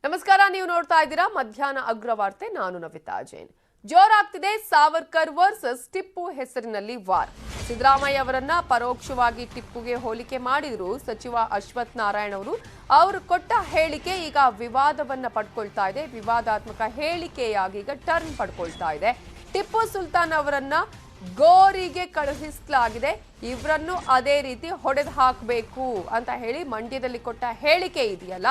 ನಮಸ್ಕಾರ, ನೀವು ನೋಡ್ತಾ ಇದ್ದೀರಾ ಮಧ್ಯಾಹ್ನ ಅಗ್ರವಾರ್ತೆ. ನಾನು ನವಿತಾ ಜೈನ್. ಜೋರಾಗ್ತಿದೆ ಸಾವರ್ಕರ್ ವರ್ಸಸ್ ಟಿಪ್ಪು ಹೆಸರಿನಲ್ಲಿ ವಾರ್. ಸಿದ್ದರಾಮಯ್ಯ ಅವರನ್ನ ಪರೋಕ್ಷವಾಗಿ ಟಿಪ್ಪುಗೆ ಹೋಲಿಕೆ ಮಾಡಿದ್ರು ಸಚಿವ ಅಶ್ವಥ್ ನಾರಾಯಣ್ ಅವರು ಕೊಟ್ಟ ಹೇಳಿಕೆ ಈಗ ವಿವಾದವನ್ನ ಪಡ್ಕೊಳ್ತಾ ಇದೆ. ವಿವಾದಾತ್ಮಕ ಹೇಳಿಕೆಯಾಗಿ ಈಗ ಟರ್ನ್ ಪಡ್ಕೊಳ್ತಾ ಇದೆ. ಟಿಪ್ಪು ಸುಲ್ತಾನ್ ಅವರನ್ನ ಗೋರಿಗೆ ಕಳುಹಿಸಲಾಗಿದೆ, ಇವರನ್ನು ಅದೇ ರೀತಿ ಹೊಡೆದು ಹಾಕಬೇಕು ಅಂತ ಹೇಳಿ ಮಂಡ್ಯದಲ್ಲಿ ಕೊಟ್ಟ ಹೇಳಿಕೆ ಇದೆಯಲ್ಲ,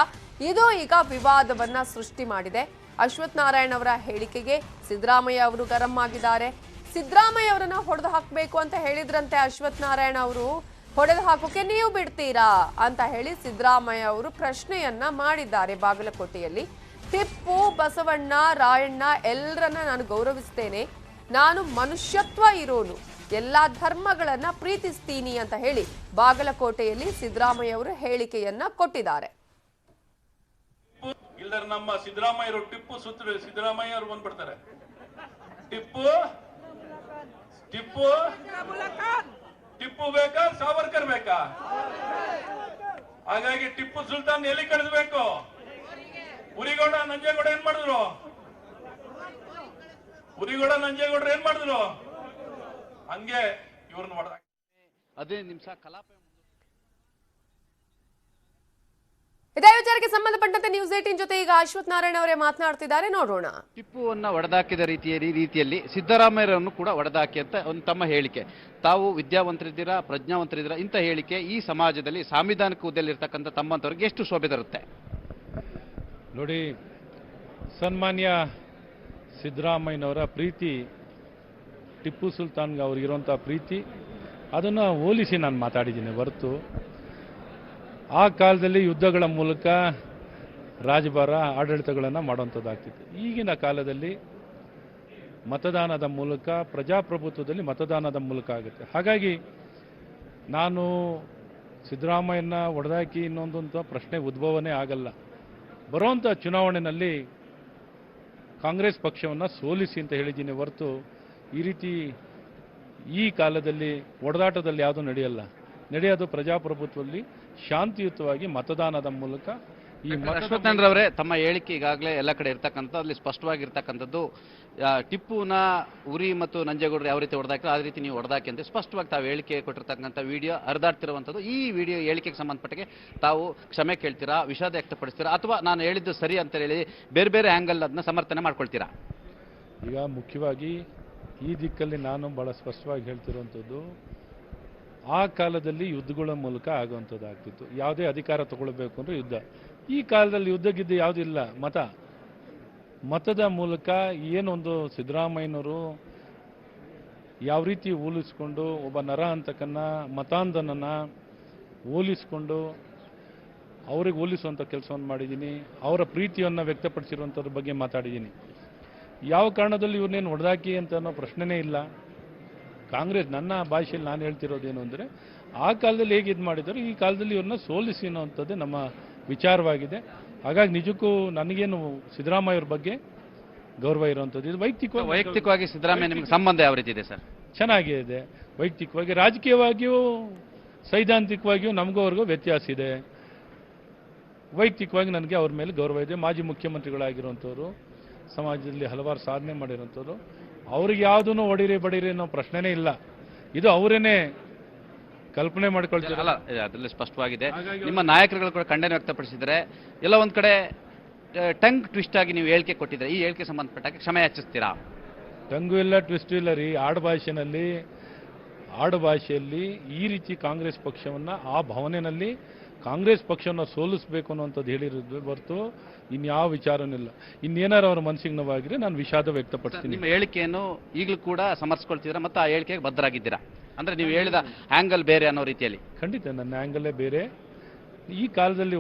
ಇದು ಈಗ ವಿವಾದವನ್ನ ಸೃಷ್ಟಿ ಮಾಡಿದೆ. ಅಶ್ವಥ್ ನಾರಾಯಣ್ ಅವರ ಹೇಳಿಕೆಗೆ ಸಿದ್ದರಾಮಯ್ಯ ಅವರು ಗರಂ ಆಗಿದ್ದಾರೆ. ಸಿದ್ದರಾಮಯ್ಯ ಅವರನ್ನ ಹೊಡೆದು ಹಾಕಬೇಕು ಅಂತ ಹೇಳಿದ್ರಂತೆ ಅಶ್ವಥ್ ನಾರಾಯಣ್ ಅವರು. ಹೊಡೆದು ಹಾಕೋಕೆ ನೀವು ಬಿಡ್ತೀರಾ ಅಂತ ಹೇಳಿ ಸಿದ್ದರಾಮಯ್ಯ ಅವರು ಪ್ರಶ್ನೆಯನ್ನ ಮಾಡಿದ್ದಾರೆ ಬಾಗಲಕೋಟೆಯಲ್ಲಿ. ಟಿಪ್ಪು, ಬಸವಣ್ಣ, ರಾಯಣ್ಣ ಎಲ್ಲರನ್ನ ನಾನು ಗೌರವಿಸ್ತೇನೆ, ನಾನು ಮನುಷ್ಯತ್ವ ಇರೋನು, ಎಲ್ಲಾ ಧರ್ಮಗಳನ್ನ ಪ್ರೀತಿಸ್ತೀನಿ ಅಂತ ಹೇಳಿ ಬಾಗಲಕೋಟೆಯಲ್ಲಿ ಸಿದ್ದರಾಮಯ್ಯ ಅವರು ಹೇಳಿಕೆಯನ್ನ ಕೊಟ್ಟಿದ್ದಾರೆ. ಇಲ್ಲರ ನಮ್ಮ ಸಿದ್ದರಾಮಯ್ಯರು ಟಿಪ್ಪು ಸುತ್ತ ಸಿದ್ದರಾಮಯ್ಯ ಅವರು ಬಂದ್ಬಿಡ್ತಾರೆ. ಟಿಪ್ಪು ಟಿಪ್ಪು ಟಿಪ್ಪು ಬೇಕಾ ಸಾವರ್ಕರ್ ಬೇಕಾ? ಹಾಗಾಗಿ ಟಿಪ್ಪು ಸುಲ್ತಾನ್ ಎಲ್ಲಿ ಕಳಿಸ್ಬೇಕು? ಉರಿಗೌಡ ನಂಜೇಗೌಡ ಏನ್ ಮಾಡಿದ್ರು? ಉರಿಗೌಡ ನಂಜೇಗೌಡರು ಏನ್ ಮಾಡಿದ್ರು? ಹಂಗೆ ಇವ್ರನ್ನ ಹೊಡೆದ 15 ನಿಮಿಷ ಕಲಾಪ. ಇದೇ ವಿಚಾರಕ್ಕೆ ಸಂಬಂಧಪಟ್ಟಂತೆ ನ್ಯೂಸ್ 18 ಜೊತೆ ಈಗ ಅಶ್ವಥ್ ನಾರಾಯಣ್ ಅವರೇ ಮಾತನಾಡ್ತಿದ್ದಾರೆ, ನೋಡೋಣ. ಟಿಪ್ಪುವನ್ನ ಒಡೆದಾಕಿದ ರೀತಿಯಲ್ಲಿ ಸಿದ್ದರಾಮಯ್ಯರನ್ನು ಕೂಡ ಒಡೆದಾಕಿ ಅಂತ ಒಂದು ತಮ್ಮ ಹೇಳಿಕೆ. ತಾವು ವಿದ್ಯಾವಂತರಿದ್ದೀರಾ, ಪ್ರಜ್ಞಾವಂತರಿದ್ದೀರಾ, ಇಂಥ ಹೇಳಿಕೆ ಈ ಸಮಾಜದಲ್ಲಿ ಸಾಂವಿಧಾನಿಕ ಹುದ್ದೆಯಲ್ಲಿರ್ತಕ್ಕಂಥ ತಮ್ಮಂತವ್ರಿಗೆ ಎಷ್ಟು ಶೋಭೆ ತರುತ್ತೆ ನೋಡಿ. ಸನ್ಮಾನ್ಯ ಸಿದ್ದರಾಮಯ್ಯನವರ ಪ್ರೀತಿ, ಟಿಪ್ಪು ಸುಲ್ತಾನ್ಗೆ ಅವ್ರಿಗಿರುವಂಥ ಪ್ರೀತಿ, ಅದನ್ನು ಹೋಲಿಸಿ ನಾನು ಮಾತಾಡಿದ್ದೀನಿ ಹೊರತು ಆ ಕಾಲದಲ್ಲಿ ಯುದ್ಧಗಳ ಮೂಲಕ ರಾಜಭಾರ ಆಡಳಿತಗಳನ್ನು ಮಾಡುವಂಥದ್ದಾಗ್ತಿತ್ತು. ಈಗಿನ ಕಾಲದಲ್ಲಿ ಮತದಾನದ ಮೂಲಕ, ಪ್ರಜಾಪ್ರಭುತ್ವದಲ್ಲಿ ಮತದಾನದ ಮೂಲಕ ಆಗುತ್ತೆ. ಹಾಗಾಗಿ ನಾನು ಸಿದ್ದರಾಮಯ್ಯನ ಒಡೆದಾಕಿ ಇನ್ನೊಂದಂಥ ಪ್ರಶ್ನೆ ಉದ್ಭವನೇ ಆಗಲ್ಲ. ಬರುವಂಥ ಚುನಾವಣೆಯಲ್ಲಿ ಕಾಂಗ್ರೆಸ್ ಪಕ್ಷವನ್ನು ಸೋಲಿಸಿ ಅಂತ ಹೇಳಿದ್ದೀನಿ ಹೊರತು ಈ ರೀತಿ ಈ ಕಾಲದಲ್ಲಿ ಒಡೆದಾಟದಲ್ಲಿ ಯಾವುದೂ ನಡೆಯೋದು ಪ್ರಜಾಪ್ರಭುತ್ವದಲ್ಲಿ ಶಾಂತಿಯುತವಾಗಿ ಮತದಾನದ ಮೂಲಕ. ಈ ಅಶ್ವಥ್ ನಾರಾಯಣ್ ಅವರೇ, ತಮ್ಮ ಹೇಳಿಕೆ ಈಗಾಗಲೇ ಎಲ್ಲ ಕಡೆ ಇರ್ತಕ್ಕಂಥ ಅಲ್ಲಿ ಸ್ಪಷ್ಟವಾಗಿರ್ತಕ್ಕಂಥದ್ದು, ಟಿಪ್ಪುನ ಉರಿ ಮತ್ತು ನಂಜೇಗೌಡರು ಯಾವ ರೀತಿ ಹೊಡೆದಾಕಿರೋ ಆ ರೀತಿ ನೀವು ಹೊಡೆದಾಕಿ ಅಂತ ಸ್ಪಷ್ಟವಾಗಿ ತಾವು ಹೇಳಿಕೆ ಕೊಟ್ಟಿರ್ತಕ್ಕಂಥ ವಿಡಿಯೋ ಹರಿದಾಡ್ತಿರುವಂಥದ್ದು. ಈ ವಿಡಿಯೋ ಹೇಳಿಕೆಗೆ ಸಂಬಂಧಪಟ್ಟಗೆ ತಾವು ಕ್ಷಮೆ ಕೇಳ್ತೀರಾ, ವಿಷಾದ ವ್ಯಕ್ತಪಡಿಸ್ತೀರಾ, ಅಥವಾ ನಾನು ಹೇಳಿದ್ದು ಸರಿ ಅಂತ ಹೇಳಿ ಬೇರೆ ಬೇರೆ ಆ್ಯಂಗಲ್ ಅದನ್ನ ಸಮರ್ಥನೆ ಮಾಡ್ಕೊಳ್ತೀರಾ? ಈಗ ಮುಖ್ಯವಾಗಿ ಈ ದಿಕ್ಕಲ್ಲಿ ನಾನು ಭಾಳ ಸ್ಪಷ್ಟವಾಗಿ ಹೇಳ್ತಿರುವಂಥದ್ದು, ಆ ಕಾಲದಲ್ಲಿ ಯುದ್ಧಗಳ ಮೂಲಕ ಆಗುವಂಥದ್ದಾಗ್ತಿತ್ತು. ಯಾವುದೇ ಅಧಿಕಾರ ತಗೊಳ್ಬೇಕು ಅಂದರೆ ಯುದ್ಧ. ಈ ಕಾಲದಲ್ಲಿ ಯುದ್ಧಗಿದ್ದು ಯಾವುದಿಲ್ಲ, ಮತದ ಮೂಲಕ ಏನೊಂದು ಸಿದ್ದರಾಮಯ್ಯನವರು ಯಾವ ರೀತಿ ಹೋಲಿಸ್ಕೊಂಡು ಒಬ್ಬ ನರ ಅಂತಕನ್ನ ಮತಾಂಧನನ್ನ ಹೋಲಿಸ್ಕೊಂಡು ಅವ್ರಿಗೆ ಹೋಲಿಸುವಂಥ ಕೆಲಸವನ್ನು ಮಾಡಿದ್ದೀನಿ. ಅವರ ಪ್ರೀತಿಯನ್ನು ವ್ಯಕ್ತಪಡಿಸಿರುವಂಥದ್ರ ಬಗ್ಗೆ ಮಾತಾಡಿದ್ದೀನಿ. ಯಾವ ಕಾರಣದಲ್ಲಿ ಇವ್ರನ್ನೇನು ಹೊಡೆದಾಕಿ ಅಂತ ಅನ್ನೋ ಪ್ರಶ್ನೆನೇ ಇಲ್ಲ. ಕಾಂಗ್ರೆಸ್, ನನ್ನ ಭಾಷೆಯಲ್ಲಿ ನಾನು ಹೇಳ್ತಿರೋದೇನು ಅಂದರೆ, ಆ ಕಾಲದಲ್ಲಿ ಹೇಗೆ ಇದು ಮಾಡಿದ್ರು ಈ ಕಾಲದಲ್ಲಿ ಇವ್ರನ್ನ ಸೋಲಿಸಿ ಅನ್ನೋವಂಥದ್ದೇ ನಮ್ಮ ವಿಚಾರವಾಗಿದೆ. ಹಾಗಾಗಿ ನಿಜಕ್ಕೂ ನನಗೇನು ಸಿದ್ದರಾಮಯ್ಯವ್ರ ಬಗ್ಗೆ ಗೌರವ ಇರುವಂಥದ್ದು. ಇದು ವೈಯಕ್ತಿಕವಾಗಿ ಸಿದ್ದರಾಮಯ್ಯ ನಿಮಗೆ ಸಂಬಂಧ ಯಾವ ರೀತಿ ಇದೆ ಸರ್? ಚೆನ್ನಾಗಿದೆ. ವೈಯಕ್ತಿಕವಾಗಿ, ರಾಜಕೀಯವಾಗಿಯೂ ಸೈದ್ಧಾಂತಿಕವಾಗಿಯೂ ನಮಗೂ ಅವ್ರಿಗೂ ವ್ಯತ್ಯಾಸ ಇದೆ. ವೈಯಕ್ತಿಕವಾಗಿ ನನಗೆ ಅವ್ರ ಮೇಲೆ ಗೌರವ ಇದೆ. ಮಾಜಿ ಮುಖ್ಯಮಂತ್ರಿಗಳಾಗಿರುವಂಥವ್ರು, ಸಮಾಜದಲ್ಲಿ ಹಲವಾರು ಸಾಧನೆ ಮಾಡಿರೋಂಥವ್ರು. ಅವ್ರಿಗೆ ಯಾವುದೂ ಹೊಡಿರಿ ಬಡೀರಿ ಅನ್ನೋ ಪ್ರಶ್ನೆನೇ ಇಲ್ಲ. ಇದು ಅವರೇನೆ ಕಲ್ಪನೆ ಮಾಡ್ಕೊಳ್ತಾರೆ. ಅಲ್ಲ, ಅದರಲ್ಲಿ ಸ್ಪಷ್ಟವಾಗಿದೆ. ನಿಮ್ಮ ನಾಯಕರುಗಳು ಕೂಡ ಖಂಡನೆ ವ್ಯಕ್ತಪಡಿಸಿದರೆ, ಎಲ್ಲ ಒಂದ್ ಕಡೆ ಟಂಗ್ ಟ್ವಿಸ್ಟ್ ಆಗಿ ನೀವು ಹೇಳಿಕೆ ಕೊಟ್ಟಿದ್ರೆ, ಈ ಹೇಳಿಕೆ ಸಂಬಂಧಪಟ್ಟಾಗ ಕ್ಷಮೆ ಯಾಚಿಸ್ತೀರಾ? ಟಂಗು ಇಲ್ಲ, ಟ್ವಿಸ್ಟ್ ಇಲ್ಲ ರೀ. ಆಡು ಭಾಷೆಯಲ್ಲಿ ಈ ರೀತಿ ಕಾಂಗ್ರೆಸ್ ಪಕ್ಷವನ್ನು, ಆ ಭಾವನೆಯಲ್ಲಿ ಕಾಂಗ್ರೆಸ್ ಪಕ್ಷವನ್ನು ಸೋಲಿಸಬೇಕು ಅನ್ನೋಂಥದ್ದು ಹೇಳಿರೋದು ಹೊರತು ಇನ್ಯಾವ ವಿಚಾರನೂ ಇಲ್ಲ. ಇನ್ನೇನಾರು ಅವ್ರ ಮನಸ್ಸಿಗೆ ನೋವಾಗಿದ್ರೆ ನಾನು ವಿಷಾದ ವ್ಯಕ್ತಪಡ್ತೀನಿ. ನಿಮ್ಮ ಹೇಳಿಕೆಯನ್ನು ಈಗಲೂ ಕೂಡ ಸಮರ್ಥಿಸ್ಕೊಳ್ತಿದ್ದೀರಾ ಮತ್ತು ಆ ಹೇಳಿಕೆಗೆ ಬದ್ಧರಾಗಿದ್ದೀರಾ? ಅಂದ್ರೆ ನೀವು ಹೇಳಿದ ಆಂಗಲ್ ಬೇರೆ ಅನ್ನೋ ರೀತಿಯಲ್ಲಿ? ಖಂಡಿತ ನನ್ನ ಆ್ಯಂಗಲ್ಲೇ ಬೇರೆ. ಈ ಕಾಲದಲ್ಲಿ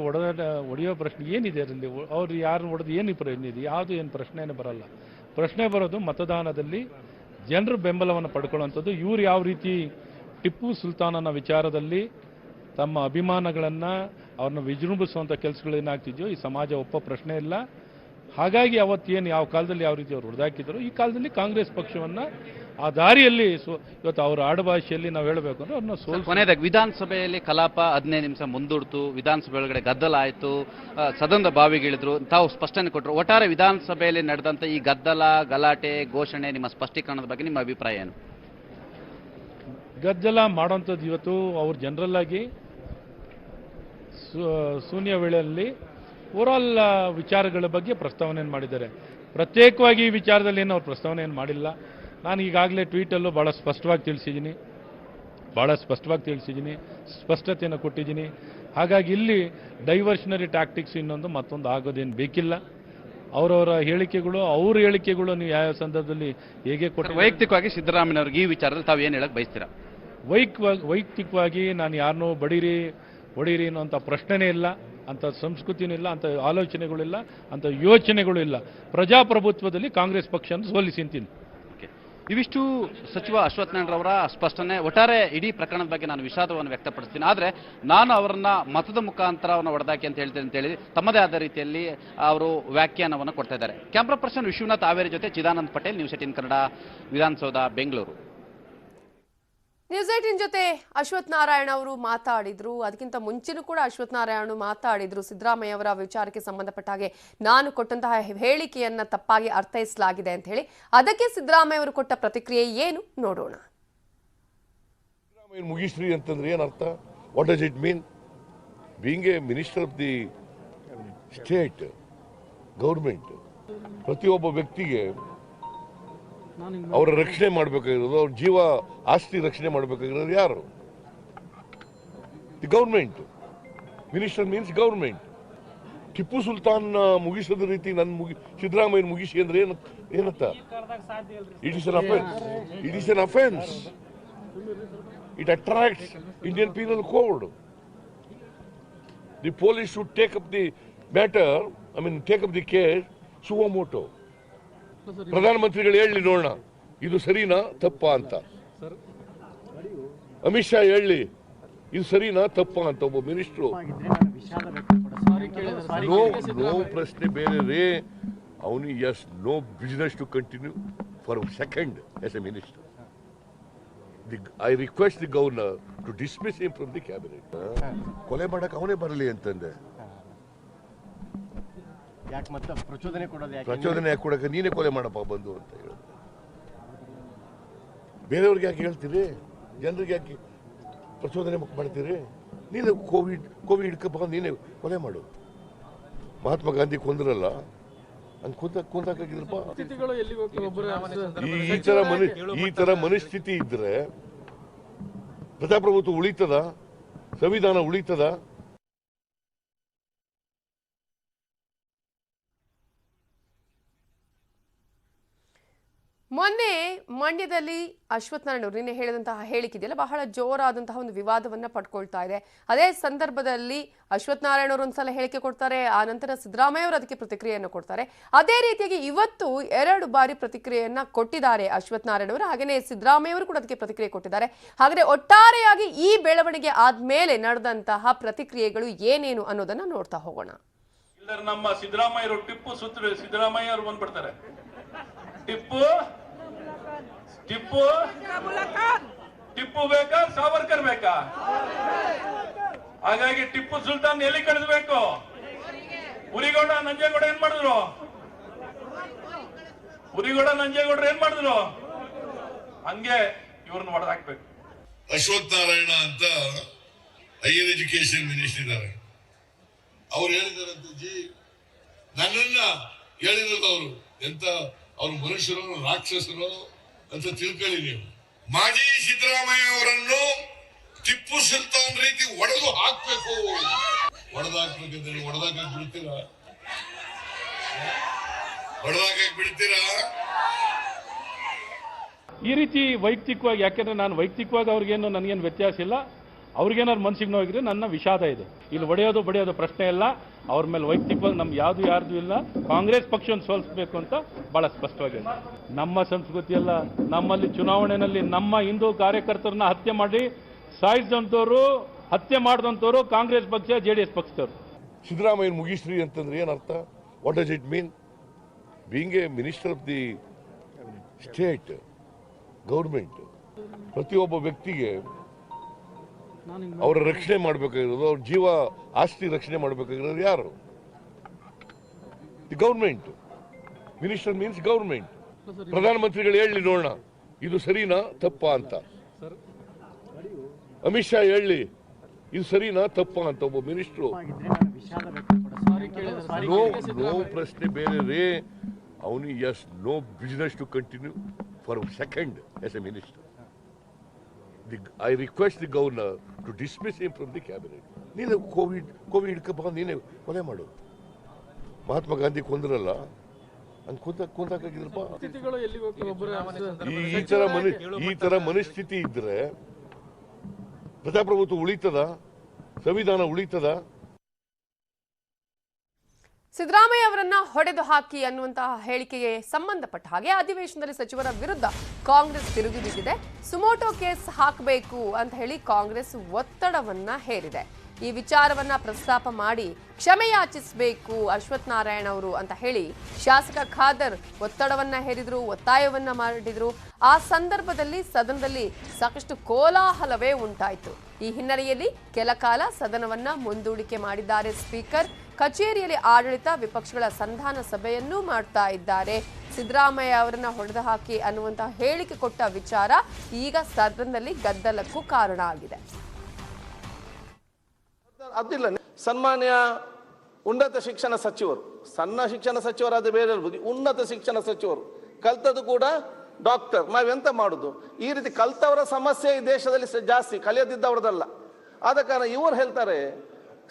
ಹೊಡೆಯೋ ಪ್ರಶ್ನೆ ಏನಿದೆ ಅದರಲ್ಲಿ? ಅವ್ರು ಯಾರು ಹೊಡೆದು ಏನು ಪ್ರಶ್ನೆ ಇದೆ? ಯಾವುದು ಏನು ಪ್ರಶ್ನೆನೇ ಬರಲ್ಲ. ಪ್ರಶ್ನೆ ಬರೋದು ಮತದಾನದಲ್ಲಿ ಜನರ ಬೆಂಬಲವನ್ನು ಪಡ್ಕೊಳ್ಳುವಂಥದ್ದು. ಇವ್ರು ಯಾವ ರೀತಿ ಟಿಪ್ಪು ಸುಲ್ತಾನನ ವಿಚಾರದಲ್ಲಿ ತಮ್ಮ ಅಭಿಮಾನಗಳನ್ನು ಅವ್ರನ್ನ ವಿಜೃಂಭಿಸುವಂಥ ಕೆಲಸಗಳೇನಾಗ್ತಿದೆಯೋ ಈ ಸಮಾಜ ಒಪ್ಪೋ ಪ್ರಶ್ನೆ ಇಲ್ಲ. ಹಾಗಾಗಿ ಅವತ್ತೇನು ಯಾವ ಕಾಲದಲ್ಲಿ ಯಾವ ರೀತಿ ಅವ್ರು ಹೊಡೆದಾಕಿದ್ರು, ಈ ಕಾಲದಲ್ಲಿ ಕಾಂಗ್ರೆಸ್ ಪಕ್ಷವನ್ನು ಆ ದಾರಿಯಲ್ಲಿ ಇವತ್ತು ಅವರ ಆಡುಭಾಷೆಯಲ್ಲಿ ನಾವು ಹೇಳಬೇಕು ಅಂದ್ರೆ ಅವ್ರನ್ನ ಕೊನೆಯದಾಗಿ ವಿಧಾನಸಭೆಯಲ್ಲಿ ಕಲಾಪ 15 ನಿಮಿಷ ಮುಂದೂಡ್ತು, ವಿಧಾನಸಭೆ ಒಳಗಡೆ ಗದ್ದಲ ಆಯಿತು, ಸದನದ ಬಾವಿಗಿಳಿದ್ರು, ತಾವು ಸ್ಪಷ್ಟನೆ ಕೊಟ್ಟರು. ಒಟ್ಟಾರೆ ವಿಧಾನಸಭೆಯಲ್ಲಿ ನಡೆದಂಥ ಈ ಗದ್ದಲ, ಗಲಾಟೆ, ಘೋಷಣೆ, ನಿಮ್ಮ ಸ್ಪಷ್ಟೀಕರಣದ ಬಗ್ಗೆ ನಿಮ್ಮ ಅಭಿಪ್ರಾಯ ಏನು? ಗದ್ದಲ ಮಾಡೋಂಥದ್ದು ಇವತ್ತು ಅವ್ರು ಜನರಲ್ ಆಗಿ ಶೂನ್ಯ ವೇಳೆಯಲ್ಲಿ ಓವರಾಲ್ ವಿಚಾರಗಳ ಬಗ್ಗೆ ಪ್ರಸ್ತಾವನೆಯನ್ನು ಮಾಡಿದ್ದಾರೆ. ಪ್ರತ್ಯೇಕವಾಗಿ ಈ ವಿಚಾರದಲ್ಲಿ ಏನು ಅವ್ರು ಪ್ರಸ್ತಾವನೆಯನ್ನು ಮಾಡಿಲ್ಲ. ನಾನು ಈಗಾಗಲೇ ಟ್ವೀಟಲ್ಲೂ ಭಾಳ ಸ್ಪಷ್ಟವಾಗಿ ತಿಳಿಸಿದ್ದೀನಿ, ಸ್ಪಷ್ಟತೆಯನ್ನು ಕೊಟ್ಟಿದ್ದೀನಿ. ಹಾಗಾಗಿ ಇಲ್ಲಿ ಡೈವರ್ಷನರಿ ಟ್ಯಾಕ್ಟಿಕ್ಸ್ ಮತ್ತೊಂದು ಆಗೋದೇನು ಬೇಕಿಲ್ಲ. ಅವರವರ ಹೇಳಿಕೆಗಳು ನೀವು ಯಾವ ಸಂದರ್ಭದಲ್ಲಿ ಹೇಗೆ ಕೊಟ್ಟು ವೈಯಕ್ತಿಕವಾಗಿ ಸಿದ್ದರಾಮಯ್ಯವ್ರಿಗೆ ಈ ವಿಚಾರದಲ್ಲಿ ತಾವು ಏನು ಹೇಳಕ್ ಬಯಸ್ತೀರಾ? ವೈಯಕ್ತಿಕವಾಗಿ ನಾನು ಯಾರನ್ನೂ ಹೊಡೀರಿ ಅನ್ನೋಂಥ ಪ್ರಶ್ನೆನೇ ಇಲ್ಲ, ಅಂಥ ಸಂಸ್ಕೃತಿನೂ ಇಲ್ಲ, ಅಂಥ ಆಲೋಚನೆಗಳಿಲ್ಲ, ಅಂಥ ಯೋಚನೆಗಳು ಇಲ್ಲ. ಪ್ರಜಾಪ್ರಭುತ್ವದಲ್ಲಿ ಕಾಂಗ್ರೆಸ್ ಪಕ್ಷವನ್ನು ಸೋಲಿಸಿಂತೀನಿ. ಇವಿಷ್ಟು ಸಚಿವ ಅಶ್ವಥ್ ನಾರಾಯಣರವರ ಸ್ಪಷ್ಟನೆ. ಒಟ್ಟಾರೆ ಇಡೀ ಪ್ರಕರಣದ ಬಗ್ಗೆ ನಾನು ವಿಷಾದವನ್ನು ವ್ಯಕ್ತಪಡಿಸ್ತೀನಿ. ಆದರೆ ನಾನು ಅವರನ್ನ ಮತದ ಮುಖಾಂತರ ಅವನ್ನ ಹೊಡೆದಾಕಿ ಅಂತ ಹೇಳ್ತೇನೆ ಅಂತ ಹೇಳಿ ತಮ್ಮದೇ ಆದ ರೀತಿಯಲ್ಲಿ ಅವರು ವ್ಯಾಖ್ಯಾನವನ್ನು ಕೊಡ್ತಾ ಇದ್ದಾರೆ. ಕ್ಯಾಮ್ರಾ ಪರ್ಸನ್ ವಿಶ್ವನಾಥ್ ಆವೇರಿ ಜೊತೆ ಚಿದಾನಂದ್ ಪಟೇಲ್, ನ್ಯೂಸ್ 18 ಕನ್ನಡ, ವಿಧಾನಸೌಧ, ಬೆಂಗಳೂರು. ನ್ಯೂಸ್ 18 ಜೊತೆ ಅಶ್ವಥ್ ನಾರಾಯಣ ಅವರು ಮಾತಾಡಿದ್ರು. ಅದಕ್ಕಿಂತ ಮುಂಚೆನೂ ಕೂಡ ಅಶ್ವಥ್ ನಾರಾಯಣ ಮಾತಾಡಿದ್ರು. ಸಿದ್ದರಾಮಯ್ಯ ಅವರ ವಿಚಾರಕ್ಕೆ ಸಂಬಂಧಪಟ್ಟ ಹಾಗೆ ನಾನು ಕೊಟ್ಟಂತಹ ಹೇಳಿಕೆಯನ್ನ ತಪ್ಪಾಗಿ ಅರ್ಥೈಸಲಾಗಿದೆ ಅಂತ ಹೇಳಿ. ಅದಕ್ಕೆ ಸಿದ್ದರಾಮಯ್ಯ ಅವರು ಕೊಟ್ಟ ಪ್ರತಿಕ್ರಿಯೆ ಏನು ನೋಡೋಣ. ಸಿದ್ದರಾಮಯ್ಯ ಮುಗಿಸ್ರಿ ಅಂತಂದ್ರೆ ಏನರ್ಥ? What does it mean? Being A minister of the state government, ಪ್ರತಿಯೊಬ್ಬ ವ್ಯಕ್ತಿಗೆ ಅವರ ರಕ್ಷಣೆ ಮಾಡಬೇಕಾಗಿರೋದು, ಅವ್ರ ಜೀವ ಆಸ್ತಿ ರಕ್ಷಣೆ ಮಾಡಬೇಕಾಗಿರೋದು ಯಾರು? The government. Minister means government. Tipu Sultan ಮುಗಿಸೋದ ರೀತಿ ಸಿದ್ದರಾಮಯ್ಯ ಮುಗಿಸಿ ಅಂದ್ರೆ ಏನಂತ? It is an offence. It attracts Indian penal code. The police should take up the matter, take up the case suo motu. ಪ್ರಧಾನಮಂತ್ರಿಗಳು ಹೇಳಿ ನೋಡೋಣ, ಇದು ಸರಿನಾ ತಪ್ಪಾ ಅಂತ. ಅಮಿತ್ ಶಾ ಹೇಳಿ ಇದು ಸರಿನಾ ತಪ್ಪಾ ಅಂತ. ಒಬ್ಬ ಮಿನಿಸ್ಟ್ರು ನೋ ಪ್ರಶ್ನೆ ಬೇರೆ ರೇ. ಅವನಿಗೆ has no business to continue for second as a minister. I request the governor to dismiss him from the cabinet. ಕೊಲೆ ಮಾಡಕ್ಕೆ ಅವನೇ ಬರಲಿ ಅಂತಂದೆ. ಪ್ರಚೋದನೆ ಯಾಕೆ ಕೊಡಕ್ಕೆ? ನೀನೇ ಕೊಲೆ ಮಾಡಪ್ಪ ಬಂದು ಅಂತ ಹೇಳಿದ್ರೆ ಬೇರೆಯವ್ರಿಗೆ ಯಾಕೆ ಹೇಳ್ತೀರಿ? ಜನರಿಗೆ ಯಾಕೆ ಪ್ರಚೋದನೆ ಮಾಡ್ತೀರಿ? ನೀನು ಕೋವಿಡ್ ಹಿಡ್ಕಪ್ಪ, ನೀನೇ ಕೊಲೆ ಮಾಡು. ಮಹಾತ್ಮ ಗಾಂಧಿ ಕೊಂದ್ರಲ್ಲ, ಹಂಗೆ ಕೊಂದಾಕಿದ್ರಪ್ಪ. ಈ ತರ ಮನಸ್ಥಿತಿ ಇದ್ರೆ ಪ್ರಜಾಪ್ರಭುತ್ವ ಉಳಿತದ? ಸಂವಿಧಾನ ಉಳಿತದ? ಮೊನ್ನೆ ಮಂಡ್ಯದಲ್ಲಿ ಅಶ್ವಥ್ ನಾರಾಯಣ ಅವರು ನಿನ್ನೆ ಹೇಳಿದಂತಹ ಹೇಳಿಕೆಯಲ್ಲ ಬಹಳ ಜೋರಾದಂತಹ ಒಂದು ವಿವಾದವನ್ನ ಪಡ್ಕೊಳ್ತಾ ಇದೆ. ಅದೇ ಸಂದರ್ಭದಲ್ಲಿ ಅಶ್ವಥ್ ನಾರಾಯಣ ಅವರು ಒಂದ್ಸಲ ಹೇಳಿಕೆ ಕೊಡ್ತಾರೆ, ಆ ನಂತರ ಸಿದ್ದರಾಮಯ್ಯ ಅವರು ಅದಕ್ಕೆ ಪ್ರತಿಕ್ರಿಯೆಯನ್ನು ಕೊಡ್ತಾರೆ. ಅದೇ ರೀತಿಯಾಗಿ ಇವತ್ತು 2 ಬಾರಿ ಪ್ರತಿಕ್ರಿಯೆಯನ್ನ ಕೊಟ್ಟಿದ್ದಾರೆ ಅಶ್ವಥ್ ನಾರಾಯಣ ಅವರು. ಹಾಗೆಯೇ ಸಿದ್ದರಾಮಯ್ಯ ಅವರು ಕೂಡ ಅದಕ್ಕೆ ಪ್ರತಿಕ್ರಿಯೆ ಕೊಟ್ಟಿದ್ದಾರೆ. ಹಾಗಾದ್ರೆ ಒಟ್ಟಾರೆಯಾಗಿ ಈ ಬೆಳವಣಿಗೆ ಆದ್ಮೇಲೆ ನಡೆದಂತಹ ಪ್ರತಿಕ್ರಿಯೆಗಳು ಏನೇನು ಅನ್ನೋದನ್ನ ನೋಡ್ತಾ ಹೋಗೋಣ. ನಮ್ಮ ಸಿದ್ದರಾಮಯ್ಯ ಅವರು ಟಿಪ್ಪು ಸುತ್ತ ಸಿದ್ದರಾಮಯ್ಯ ಅವರು ಬಂದ್ಬಿಡ್ತಾರೆ. ಟಿಪ್ಪು ಬೇಕಾ ಸಾವರ್ಕರ್ ಬೇಕಾ? ಹಾಗಾಗಿ ಟಿಪ್ಪು ಸುಲ್ತಾನ್ ಎಲ್ಲಿ ಕಳಿಸ್ಬೇಕು? ಉರಿಗೌಡ ನಂಜೇಗೌಡ ಏನ್ ಮಾಡಿದ್ರು? ಹಂಗೆ ಇವ್ರನ್ನ ಹೊಡೆದಾಕ್ಬೇಕು. ಅಶ್ವಥ್ ನಾರಾಯಣ ಅಂತ ಹೈಯರ್ ಎಜುಕೇಶನ್ ಮಿನಿಸ್ಟರ್ ಇದ್ದಾರೆ. ಅವ್ರು ಹೇಳಿದಾರಂತೆ, ಜಿ ನನ್ನನ್ನ ಹೇಳಿರೋದು ಅವರು ಎಂತ ಅವ್ರು ಮನುಷ್ಯರು ರಾಕ್ಷಸರು ಅಂತ ತಿಳ್ಕೊಳ್ಳಿ ನೀವು. ಮಾಜಿ ಸಿದ್ದರಾಮಯ್ಯ ಅವರನ್ನು ಟಿಪ್ಪು ಸುಲ್ತಾನ್ ರೀತಿ ಒಡೆದು ಹಾಕ್ಬೇಕು. ಹೊಡೆದಾಕ್ಬೇಕಂದ್ರೆ ಹೊಡೆದಾಕಕ್ ಬಿಡ್ತೀರಾ? ಈ ರೀತಿ ವೈಯಕ್ತಿಕವಾಗಿ, ಯಾಕೆಂದ್ರೆ ನಾನು ವೈಯಕ್ತಿಕವಾಗಿ ಅವ್ರಿಗೇನು ನನಗೇನು ವ್ಯತ್ಯಾಸ ಇಲ್ಲ. ಅವ್ರಿಗೇನಾದ್ರು ಮನಸ್ಸಿಗೆ ನೋವಿದ್ರೆ ನನ್ನ ವಿಷಾದ ಇದೆ. ಇಲ್ಲಿ ಬಡಿಯೋದು ಪ್ರಶ್ನೆ ಇಲ್ಲ. ಅವ್ರ ಮೇಲೆ ವೈಯಕ್ತಿಕವಾಗಿ ನಮ್ಗೆ ಯಾರ್ದು ಇಲ್ಲ. ಕಾಂಗ್ರೆಸ್ ಪಕ್ಷವನ್ನು ಸೋಲಿಸಬೇಕು ಅಂತ ಬಹಳ ಸ್ಪಷ್ಟವಾಗಿದೆ. ನಮ್ಮ ಸಂಸ್ಕೃತಿ ಅಲ್ಲ. ನಮ್ಮಲ್ಲಿ ಚುನಾವಣೆಯಲ್ಲಿ ನಮ್ಮ ಹಿಂದೂ ಕಾರ್ಯಕರ್ತರನ್ನ ಹತ್ಯೆ ಮಾಡಿ ಸಾಯಿಸಿದಂಥವ್ರು, ಹತ್ಯೆ ಮಾಡಿದಂಥವ್ರು ಕಾಂಗ್ರೆಸ್ ಪಕ್ಷ, JDS ಪಕ್ಷದವರು. ಸಿದ್ದರಾಮಯ್ಯ ಮುಗಿಸ್ರಿ ಅಂತಂದ್ರೆ ಏನರ್ಥ? What does it mean? Being A minister of the state government. ಪ್ರತಿಯೊಬ್ಬ ವ್ಯಕ್ತಿಗೆ ಅವರ ರಕ್ಷಣೆ ಮಾಡಬೇಕಾಗಿರೋದು, ಅವ್ರ ಜೀವ ಆಸ್ತಿ ರಕ್ಷಣೆ ಮಾಡಬೇಕಾಗಿರೋದು ಯಾರು? The government. Minister means government. ಪ್ರಧಾನಮಂತ್ರಿಗಳು ಹೇಳಿ ನೋಡೋಣ, ಇದು ಸರಿನಾ ತಪ್ಪಾ ಅಂತ. ಅಮಿತ್ ಶಾ ಹೇಳಿ ಇದು ಸರಿನಾ ತಪ್ಪಾ ಅಂತ. ಒಬ್ಬ ಮಿನಿಸ್ಟ್ರು ನೋ ಪ್ರಶ್ನೆ ಬೇರೆ ರೇ. ಅವನಿಗೆ has no business to continue for second as a minister. I request the governor to dismiss him from the cabinet. ನೀನು ಕೋವಿಡ್ ನೀನೆ ಕೊಲೆ ಮಾಡು. ಮಹಾತ್ಮ ಗಾಂಧಿ ಕೊಂದ್ರಲ್ಲ, ಕೊಂದಾಕಿದ್ರಪ್ಪ. ಈ ತರ ಮನಸ್ಥಿತಿ ಇದ್ರೆ ಪ್ರಜಾಪ್ರಭುತ್ವ ಉಳಿತದ? ಸಂವಿಧಾನ ಉಳಿತದ? ಸಿದ್ದರಾಮಯ್ಯ ಅವರನ್ನ ಹೊಡೆದು ಹಾಕಿ ಅನ್ನುವಂತಹ ಹೇಳಿಕೆಗೆ ಸಂಬಂಧಪಟ್ಟ ಹಾಗೆ ಅಧಿವೇಶನದಲ್ಲಿ ಸಚಿವರ ವಿರುದ್ಧ ಕಾಂಗ್ರೆಸ್ ತಿರುಗಿ ಬಿದ್ದಿದೆ. ಸುಮೋಟೋ ಕೇಸ್ ಹಾಕಬೇಕು ಅಂತ ಹೇಳಿ ಕಾಂಗ್ರೆಸ್ ಒತ್ತಡವನ್ನ ಹೇರಿದೆ. ಈ ವಿಚಾರವನ್ನ ಪ್ರಸ್ತಾಪ ಮಾಡಿ ಕ್ಷಮೆ ಯಾಚಿಸಬೇಕು ಅಶ್ವಥ್ ನಾರಾಯಣ ಅವರು ಅಂತ ಹೇಳಿ ಶಾಸಕ ಖಾದರ್ ಒತ್ತಡವನ್ನ ಹೇರಿದ್ರು, ಒತ್ತಾಯವನ್ನ ಮಾಡಿದ್ರು. ಆ ಸಂದರ್ಭದಲ್ಲಿ ಸದನದಲ್ಲಿ ಸಾಕಷ್ಟು ಕೋಲಾಹಲವೇ ಉಂಟಾಯಿತು. ಈ ಹಿನ್ನೆಲೆಯಲ್ಲಿ ಕೆಲ ಕಾಲ ಸದನವನ್ನ ಮುಂದೂಡಿಕೆ ಮಾಡಿದ್ದಾರೆ ಸ್ಪೀಕರ್. ಕಚೇರಿಯಲ್ಲಿ ಆಡಳಿತ ವಿಪಕ್ಷಗಳ ಸಂಧಾನ ಸಭೆಯನ್ನೂ ಮಾಡ್ತಾ ಇದ್ದಾರೆ. ಸಿದ್ದರಾಮಯ್ಯ ಅವರನ್ನ ಹೊಡೆದು ಹಾಕಿ ಅನ್ನುವಂತಹ ಹೇಳಿಕೆ ಕೊಟ್ಟ ವಿಚಾರ ಈಗ ಸದನದಲ್ಲಿ ಗದ್ದಲಕ್ಕೂ ಕಾರಣ ಆಗಿದೆ. ಅದಿಲ್ಲ, ಸನ್ಮಾನ್ಯ ಉನ್ನತ ಶಿಕ್ಷಣ ಸಚಿವರು, ಸಣ್ಣ ಶಿಕ್ಷಣ ಸಚಿವರಾದ ಬೇರೆ ಇರ್ಬೋದು, ಉನ್ನತ ಶಿಕ್ಷಣ ಸಚಿವರು ಕಲ್ತದ್ದು ಕೂಡ ಡಾಕ್ಟರ್. ನಾವೆಂತ ಮಾಡುದು? ಈ ರೀತಿ ಕಲ್ತವರ ಸಮಸ್ಯೆ ಈ ದೇಶದಲ್ಲಿ ಜಾಸ್ತಿ, ಕಲಿಯದಿದ್ದವ್ರದಲ್ಲ. ಆದ ಕಾರಣ ಇವರು ಹೇಳ್ತಾರೆ,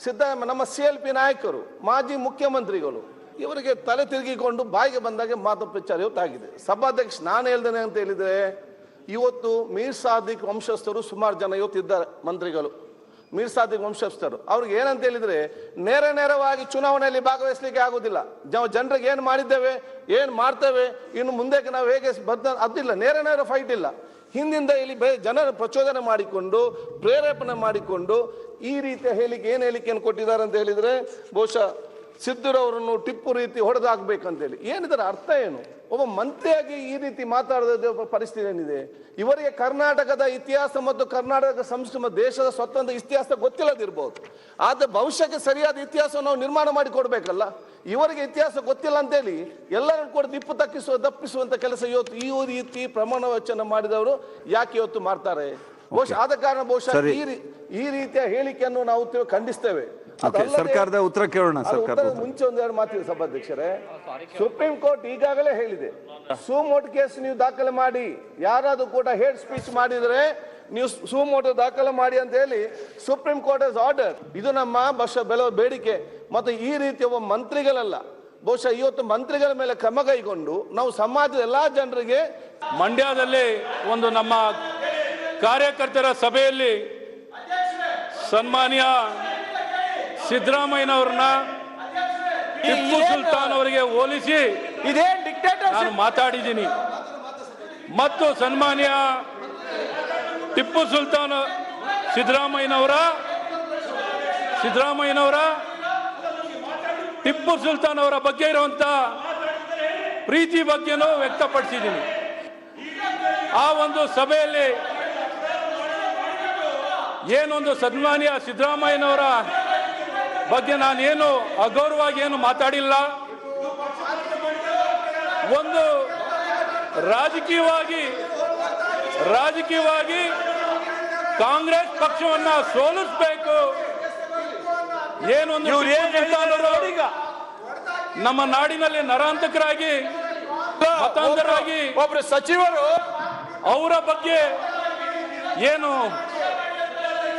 ಸಿದ್ದರಾಮಯ್ಯ ನಮ್ಮ CLP ನಾಯಕರು, ಮಾಜಿ ಮುಖ್ಯಮಂತ್ರಿಗಳು, ಇವರಿಗೆ ತಲೆ ತಿರುಗಿಕೊಂಡು ಬಾಯಿಗೆ ಬಂದಾಗೆ ಮಾತು ಪ್ರಚಾರ ಇವತ್ತಾಗಿದೆ. ಸಭಾಧ್ಯಕ್ಷ ನಾನು ಹೇಳ್ದೇನೆ ಅಂತ ಹೇಳಿದ್ರೆ, ಇವತ್ತು ಮೀರ್ ಸಾದಿಕ್ ವಂಶಸ್ಥರು ಸುಮಾರು ಜನ ಇವತ್ತಿದ್ದಾರೆ ಮಂತ್ರಿಗಳು, ಮೀರ್ ಸಾದಿಕ್ ವಂಶಸ್ಥರು. ಅವ್ರಿಗೆ ಏನಂತ ಹೇಳಿದ್ರೆ, ನೇರವಾಗಿ ಚುನಾವಣೆಯಲ್ಲಿ ಭಾಗವಹಿಸಲಿಕ್ಕೆ ಆಗುದಿಲ್ಲ. ಜನರಿಗೆ ಏನು ಮಾಡಿದ್ದೇವೆ, ಏನು ಮಾಡ್ತೇವೆ, ಇನ್ನು ಮುಂದಕ್ಕೆ ನಾವು ಹೇಗೆ ಅದಿಲ್ಲ, ನೇರ ಫೈಟ್ ಇಲ್ಲ. ಹಿಂದಿಂದ ಇಲ್ಲಿ ಜನರ ಪ್ರಚೋದನೆ ಮಾಡಿಕೊಂಡು, ಪ್ರೇರೇಪಣೆ ಮಾಡಿಕೊಂಡು ಈ ರೀತಿಯ ಹೇಳಿಕೆ, ಏನು ಹೇಳಿಕೆಯನ್ನು ಕೊಟ್ಟಿದ್ದಾರೆ ಅಂತ ಹೇಳಿದ್ರೆ, ಬಹುಶಃ ಸಿದ್ದರವರನ್ನು ಟಿಪ್ಪು ರೀತಿ ಹೊಡೆದಾಕ್ಬೇಕಂತೇಳಿ. ಏನಿದರ ಅರ್ಥ ಏನು? ಒಬ್ಬ ಮಂತ್ರಿಯಾಗಿ ಈ ರೀತಿ ಮಾತಾಡೋದ ಪರಿಸ್ಥಿತಿ ಏನಿದೆ? ಇವರಿಗೆ ಕರ್ನಾಟಕದ ಇತಿಹಾಸ ಮತ್ತು ಕರ್ನಾಟಕ ಸಂಸ್ಕೃತಿ, ದೇಶದ ಸ್ವತಂತ್ರ ಇತಿಹಾಸ ಗೊತ್ತಿಲ್ಲದಿರ್ಬೋದು, ಆದ್ರೆ ಭವಿಷ್ಯಕ್ಕೆ ಸರಿಯಾದ ಇತಿಹಾಸವನ್ನು ನಾವು ನಿರ್ಮಾಣ ಮಾಡಿ ಕೊಡ್ಬೇಕಲ್ಲ. ಇವರಿಗೆ ಇತಿಹಾಸ ಗೊತ್ತಿಲ್ಲ ಅಂತೇಳಿ ಎಲ್ಲರೂ ಕೂಡ ದಪ್ಪಿಸುವಂತ ಕೆಲಸ ಇವತ್ತು ಈ ರೀತಿ ಪ್ರಮಾಣ ವಚನ ಮಾಡಿದವರು ಯಾಕೆ ಇವತ್ತು ಮಾಡ್ತಾರೆ? ಬಹುಶಃ ಆದ ಕಾರಣ ಬಹುಶಃ ಈ ರೀತಿಯ ಹೇಳಿಕೆಯನ್ನು ನಾವು ಖಂಡಿಸ್ತೇವೆ. ಸರ್ಕಾರದ ಉತ್ತರ ಕೇಳೋಣ. ಮುಂಚೆ ಒಂದೆರಡು ಮಾತಿದೆ ಸಭಾಧ್ಯಕ್ಷರೇ. ಸುಪ್ರೀಂ ಕೋರ್ಟ್ ಈಗಾಗಲೇ ಹೇಳಿದೆ, ಸುಮೋಟೋ ಕೇಸ್ ನೀವು ದಾಖಲೆ ಮಾಡಿ, ಯಾರಾದ್ರೂ ಕೂಡ ಹೇಟ್ ಸ್ಪೀಚ್ ಮಾಡಿದ್ರೆ ನೀವು ಸುಮೋಟೋ ದಾಖಲೆ ಮಾಡಿ ಅಂತ ಹೇಳಿ ಸುಪ್ರೀಂ ಕೋರ್ಟ್ ಹಸ್ ಆರ್ಡರ್. ಇದು ನಮ್ಮ ಬಹುಶಃ ಬೇಡಿಕೆ. ಮತ್ತು ಈ ರೀತಿ ಒಬ್ಬ ಮಂತ್ರಿಗಳಲ್ಲ, ಬಹುಶಃ ಇವತ್ತು ಮಂತ್ರಿಗಳ ಮೇಲೆ ಕ್ರಮ ಕೈಗೊಂಡು ನಾವು ಸಮಾಜದ ಎಲ್ಲಾ ಜನರಿಗೆ. ಮಂಡ್ಯದಲ್ಲಿ ಒಂದು ನಮ್ಮ ಕಾರ್ಯಕರ್ತರ ಸಭೆಯಲ್ಲಿ ಸನ್ಮಾನ್ಯ ಸಿದ್ದರಾಮಯ್ಯನವ್ರನ್ನ ಟಿಪ್ಪು ಸುಲ್ತಾನ್ ಅವರಿಗೆ ಹೋಲಿಸಿ ನಾನು ಮಾತಾಡಿದ್ದೀನಿ. ಮತ್ತು ಸನ್ಮಾನ್ಯ ಟಿಪ್ಪು ಸುಲ್ತಾನ್ ಸಿದ್ದರಾಮಯ್ಯನವರ ಟಿಪ್ಪು ಸುಲ್ತಾನ್ ಅವರ ಬಗ್ಗೆ ಇರುವಂತ ಪ್ರೀತಿ ಬಗ್ಗೆನೂ ವ್ಯಕ್ತಪಡಿಸಿದ್ದೀನಿ. ಆ ಒಂದು ಸಭೆಯಲ್ಲಿ ಏನೊಂದು ಸನ್ಮಾನ್ಯ ಸಿದ್ದರಾಮಯ್ಯನವರ ಬಗ್ಗೆ ನಾನೇನು ಅಗೌರವಾಗಿ ಏನು ಮಾತಾಡಿಲ್ಲ. ಒಂದು ರಾಜಕೀಯವಾಗಿ ಕಾಂಗ್ರೆಸ್ ಪಕ್ಷವನ್ನ ಸೋಲಿಸಬೇಕು. ಏನೊಂದು ನಮ್ಮ ನಾಡಿನಲ್ಲಿ ನರಾಂತಕರಾಗಿ ಮತಾಂಧರಾಗಿ ಒಬ್ಬರು ಸಚಿವರು ಅವರ ಬಗ್ಗೆ ಏನು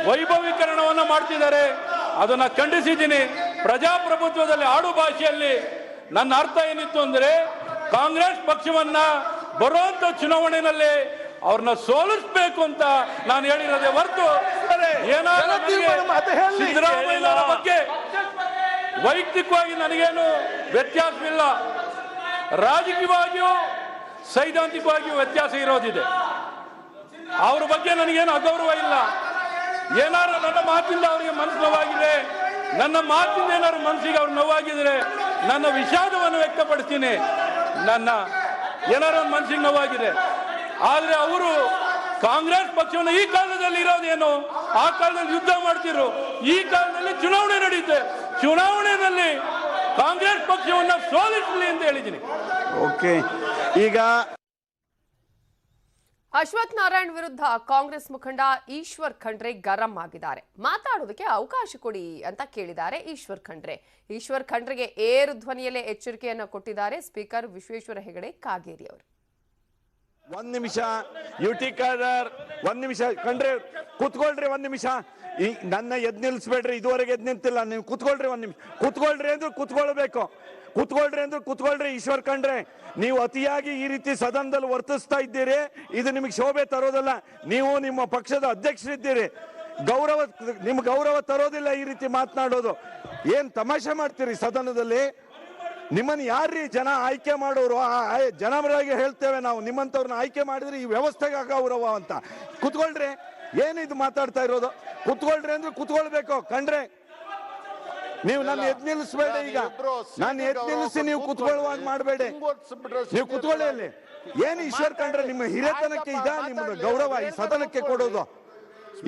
ವೈಭವೀಕರಣವನ್ನ ಮಾಡ್ತಿದ್ದಾರೆ, ಅದನ್ನ ಖಂಡಿಸಿದ್ದೀನಿ. ಪ್ರಜಾಪ್ರಭುತ್ವದಲ್ಲಿ ಆಡು ಭಾಷೆಯಲ್ಲಿ ನನ್ನ ಅರ್ಥ ಏನಿತ್ತು ಅಂದ್ರೆ, ಕಾಂಗ್ರೆಸ್ ಪಕ್ಷವನ್ನ ಬರುವಂತ ಚುನಾವಣೆಯಲ್ಲಿ ಅವ್ರನ್ನ ಸೋಲಿಸಬೇಕು ಅಂತ ನಾನು ಹೇಳಿರೋದೇ ಹೊರತು ಸಿದ್ದರಾಮಯ್ಯನವರ ಬಗ್ಗೆ ವೈಯಕ್ತಿಕವಾಗಿ ನನಗೇನು ವ್ಯತ್ಯಾಸವಿಲ್ಲ. ರಾಜಕೀಯವಾಗಿಯೂ ಸೈದ್ಧಾಂತಿಕವಾಗಿಯೂ ವ್ಯತ್ಯಾಸ ಇರೋದಿದೆ. ಅವ್ರ ಬಗ್ಗೆ ನನಗೇನು ಅಗೌರವ ಇಲ್ಲ. ಏನಾದ್ರು ನನ್ನ ಮಾತಿಂದ ಅವರಿಗೆ ಮನಸ್ಸು ನೋವಾಗಿದೆ, ನನ್ನ ಮಾತಿಂದ ಏನಾದ್ರು ಮನಸ್ಸಿಗೆ ಅವ್ರು ನೋವಾಗಿದ್ರೆ ನನ್ನ ವಿಷಾದವನ್ನು ವ್ಯಕ್ತಪಡಿಸ್ತೀನಿ. ನನ್ನ ಏನಾದ್ರು ಒಂದು ಮನಸ್ಸಿಗೆ ನೋವಾಗಿದೆ, ಆದ್ರೆ ಅವರು ಕಾಂಗ್ರೆಸ್ ಪಕ್ಷವನ್ನು ಈ ಕಾಲದಲ್ಲಿ ಇರೋದೇನು, ಆ ಕಾಲದಲ್ಲಿ ಯುದ್ಧ ಮಾಡ್ತಿದ್ರು, ಈ ಕಾಲದಲ್ಲಿ ಚುನಾವಣೆ ನಡೆಯುತ್ತೆ, ಚುನಾವಣೆಯಲ್ಲಿ ಕಾಂಗ್ರೆಸ್ ಪಕ್ಷವನ್ನ ಸೋಲಿಸಲಿ ಅಂತ ಹೇಳಿದ್ದೀನಿ. ಓಕೆ, ಈಗ ಅಶ್ವಥ್ ನಾರಾಯಣ್ ವಿರುದ್ಧ ಕಾಂಗ್ರೆಸ್ ಮುಖಂಡ ಈಶ್ವರ್ ಖಂಡ್ರೆ ಗರಂ ಆಗಿದ್ದಾರೆ. ಮಾತಾಡೋದಕ್ಕೆ ಅವಕಾಶ ಕೊಡಿ ಅಂತ ಕೇಳಿದ್ದಾರೆ ಈಶ್ವರ್ ಖಂಡ್ರೆ. ಈಶ್ವರ್ ಖಂಡ್ರೆಗೆ ಏರು ಧ್ವನಿಯಲ್ಲೇ ಎಚ್ಚರಿಕೆಯನ್ನ ಕೊಟ್ಟಿದ್ದಾರೆ ಸ್ಪೀಕರ್ ವಿಶ್ವೇಶ್ವರ ಹೆಗಡೆ ಕಾಗೇರಿ ಅವರು. ಒಂದ್ ನಿಮಿಷ ಯುಟಿ ಖಾದರ್, ಒಂದ್ ನಿಮಿಷ ಖಂಡ್ರೆ ಕೂತ್ಕೊಳ್ರಿ, ಒಂದ್ ನಿಮಿಷ. ಈ ನನ್ನ ಎದ್ ನಿಲ್ಸ್ಬೇಡ್ರಿ, ಇದುವರೆಗೆ ಎದ್ ನಿಂತಿಲ್ಲ. ನೀವು ಕೂತ್ಕೊಳ್ರಿ, ಒಂದ್ ನಿಮಿಷ ಕೂತ್ಕೊಳ್ರಿ ಅಂದ್ರೆ ಕೂತ್ಕೊಳ್ಬೇಕು, ಕೂತ್ಕೊಳ್ರಿ ಅಂದ್ರೆ ಕೂತ್ಕೊಳ್ರಿ. ಈಶ್ವರ್ ಖಂಡ್ರೆ, ನೀವು ಅತಿಯಾಗಿ ಈ ರೀತಿ ಸದನದಲ್ಲಿ ವರ್ತಿಸ್ತಾ ಇದ್ದೀರಿ, ಇದು ನಿಮಗೆ ಶೋಭೆ ತರೋದಲ್ಲ. ನೀವು ನಿಮ್ಮ ಪಕ್ಷದ ಅಧ್ಯಕ್ಷರಿದ್ದೀರಿ, ನಿಮ್ ಗೌರವ ತರೋದಿಲ್ಲ ಈ ರೀತಿ ಮಾತನಾಡೋದು. ಏನ್ ತಮಾಷೆ ಮಾಡ್ತೀರಿ ಸದನದಲ್ಲಿ? ನಿಮ್ಮನ್ನ ಯಾರ್ರೀ ಜನ ಆಯ್ಕೆ ಮಾಡೋರು? ಜನರಾಗಿ ಹೇಳ್ತೇವೆ ನಾವು, ನಿಮ್ಮಂತವ್ರನ್ನ ಆಯ್ಕೆ ಮಾಡಿದ್ರೆ ಈ ವ್ಯವಸ್ಥೆಗೆ ಅಗೌರವ ಅಂತ. ಕೂತ್ಕೊಳ್ರಿ, ಏನಿದು ಮಾತಾಡ್ತಾ ಇರೋದು? ಕೂತ್ಕೊಳ್ರಿ ಅಂದ್ರೆ ಕೂತ್ಕೊಳ್ಬೇಕು. ಖಂಡ್ರೆ, ನೀವು ನನ್ನ ಎದ್ ನಿಲ್ಲಿಸ್ಬೇಡಿ. ಈಗ ನಾನು ಎದ್ ನಿಲ್ಲಿಸಿ ನೀವು ಕೂತ್ಕೊಳ್ಳುವಾಗ ಮಾಡಬೇಡಿ. ನೀವು ಕೂತ್ಕೊಳ್ಳಿ ಅಲ್ಲಿ. ಏನು ಈಶ್ವರ್ ಖಂಡ್ರೆ, ನಿಮ್ಮ ಹಿರೇತನಕ್ಕೆ ಈಗ ನಿಮ್ಮ ಗೌರವ ಈ ಸದನಕ್ಕೆ ಕೊಡೋದು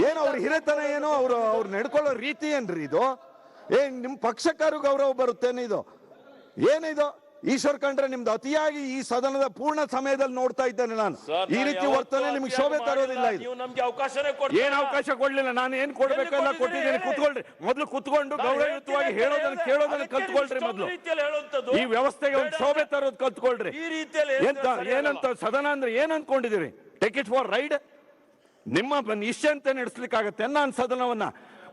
ಏನು? ಅವ್ರ ಹಿರೇತನ ಏನು? ಅವ್ರು ನಡ್ಕೊಳ್ಳೋ ರೀತಿ ಏನ್ರಿ ಇದು? ನಿಮ್ ಪಕ್ಷಕ್ಕಾರು ಗೌರವ ಬರುತ್ತೇನೆ ಇದು? ಏನಿದು ಈಶ್ವರ್ ಖಂಡ್ರೆ? ನಿಮ್ದು ಅತಿಯಾಗಿ ಈ ಸದನದ ಪೂರ್ಣ ಸಮಯದಲ್ಲಿ ನೋಡ್ತಾ ಇದ್ದೇನೆ ನಾನು. ಈ ರೀತಿ ವರ್ತನೆ ನಿಮ್ಗೆ ಶೋಭೆ ತರೋದಿಲ್ಲ. ಇದು ಏನ್ ಅವಕಾಶ ಕೊಡ್ಲಿಲ್ಲ, ನಾನು ಏನ್ ಕೊಡ್ಬೇಕೆಲ್ಲ ಕೊಟ್ಟಿದ್ದೀನಿ. ಕೂತ್ಕೊಳ್ರಿ, ಮೊದಲು ಕೂತ್ಕೊಂಡು ಗೌರವಯುತವಾಗಿ ಹೇಳೋದನ್ನ ಕೇಳೋದನ್ನ ಕಲ್ತ್ಕೊಳ್ರಿ. ಮೊದಲು ಈ ವ್ಯವಸ್ಥೆಗೆ ಒಂದು ಶೋಭೆ ತರೋದು ಕಲ್ತ್ಕೊಳ್ರಿ. ಏನಂತ ಸದನ ಅಂದ್ರೆ ಏನ್ ಅನ್ಕೊಂಡಿದ್ದೀರಿ? Take it for ride? ನಿಮ್ಮ ಇಷ್ಟ ಅಂತ ನಡೆಸ್ಲಿಕ್ಕಾಗತ್ತೆ ನಾನು ಸದನವನ್ನ?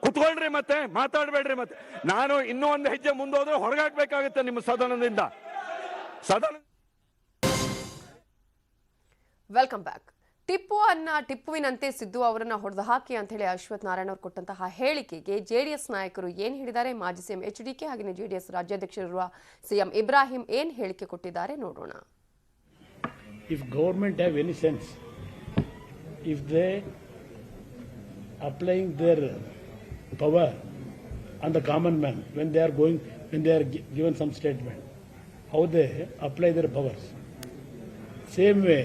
ಕುತ್ಕೊಳ್ರಿ, ಮತ್ತೆ ಮಾತಾಡ್ಬೇಡ್ರಿ. ಮತ್ತೆ ನಾನು ಇನ್ನೂ ಒಂದು ಹೆಜ್ಜೆ ಮುಂದೋದ್ರೆ ಹೊರಗಾಕ್ಬೇಕಾಗುತ್ತೆ ನಿಮ್ಮ ಸದನದಿಂದ. Welcome back. ಟಿಪ್ಪುವಿನಂತೆ ಸಿದ್ದು ಅವರನ್ನ ಹೊಡೆದು ಹಾಕಿ ಅಂತ ಹೇಳಿ ಅಶ್ವಥ್ ನಾರಾಯಣ್ ಅವರು ಕೊಟ್ಟಂತಹ ಹೇಳಿಕೆಗೆ ಜೆಡಿಎಸ್ ನಾಯಕರು ಏನ್ ಹೇಳಿದ್ದಾರೆ, ಮಾಜಿ ಸಿಎಂ ಎಚ್ಡಿಕೆ ಹಾಗೆ ಜೆಡಿಎಸ್ ರಾಜ್ಯಾಧ್ಯಕ್ಷರಿರುವ ಸಿಎಂ ಇಬ್ರಾಹಿಂ ಏನ್ ಹೇಳಿಕೆ ಕೊಟ್ಟಿದ್ದಾರೆ ನೋಡೋಣ. If government have any sense, if they applying their power on the common man when they are given some statement, how they apply their powers. Same way,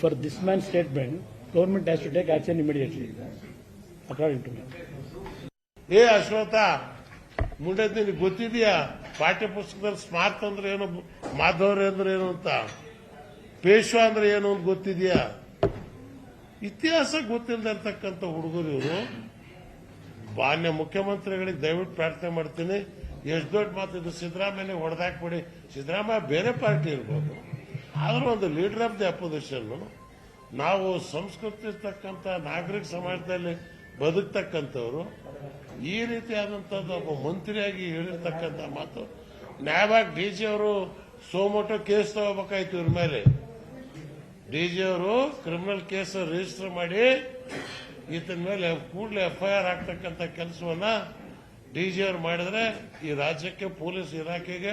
for this man's statement, government has to take action immediately, according to me. ಏ ಅಶ್ವಥ, ಮುಂದೆ ನಿನಗೆ ಗೊತ್ತಿದೆಯಾ ಪಾಠ್ಯ ಪುಸ್ತಕದಲ್ಲಿ smart ಅಂದ್ರೆ ಏನು, ಮಾಧವರೇ ಅಂದ್ರೆ ಏನು ಅಂತ, ಪೇಶ್ವಾ ಅಂದ್ರೆ ಏನು ಅಂತ ಗೊತ್ತಿದೆಯಾ? ಇತಿಹಾಸ ಗೊತ್ತಿಲ್ಲದೆ ಇರ್ತಕ್ಕಂಥ ಹುಡುಗರು ಇವರು. ಮಾನ್ಯ ಮುಖ್ಯಮಂತ್ರಿಗಳಿಗೆ ದಯವಿಟ್ಟು ಪ್ರಾರ್ಥನೆ ಮಾಡ್ತೀನಿ, ಎಷ್ಟು ದೊಡ್ಡ ಮಾತಿದ್ದು ಸಿದ್ದರಾಮಯ್ಯ ಹೊಡೆದಾಕ್ಬಿಡಿ. ಸಿದ್ದರಾಮಯ್ಯ ಬೇರೆ ಪಾರ್ಟಿ ಇರ್ಬೋದು, ಆದರೂ ಒಂದು ಲೀಡರ್ ಆಫ್ ದಿ ಅಪೋಸಿಷನ್. ನಾವು ಸಂಸ್ಕೃತಿ ಇರ್ತಕ್ಕಂಥ ನಾಗರಿಕ ಸಮಾಜದಲ್ಲಿ ಬದುಕ್ತಕ್ಕಂಥವ್ರು ಈ ರೀತಿಯಾದಂಥದ್ದು ಒಬ್ಬ ಮಂತ್ರಿಯಾಗಿ ಹೇಳಿರ್ತಕ್ಕಂಥ ಮಾತು ನ್ಯಾಯವಾಗಿ ಡಿಜಿ ಅವರು ಸೋಮೋಟೋ ಕೇಸ್ ತಗೋಬೇಕಾಯ್ತು ಇವ್ರ ಮೇಲೆ. ಡಿಜಿ ಅವರು ಕ್ರಿಮಿನಲ್ ಕೇಸ್ ರಿಜಿಸ್ಟರ್ ಮಾಡಿ ಈತನ ಮೇಲೆ ಕೂಡಲೇ FIR ಹಾಕ್ತಕ್ಕಂಥ ಕೆಲಸವನ್ನ ಡಿಜಿ ಅವರು ಮಾಡಿದ್ರೆ ಈ ರಾಜ್ಯಕ್ಕೆ ಪೊಲೀಸ್ ಇಲಾಖೆಗೆ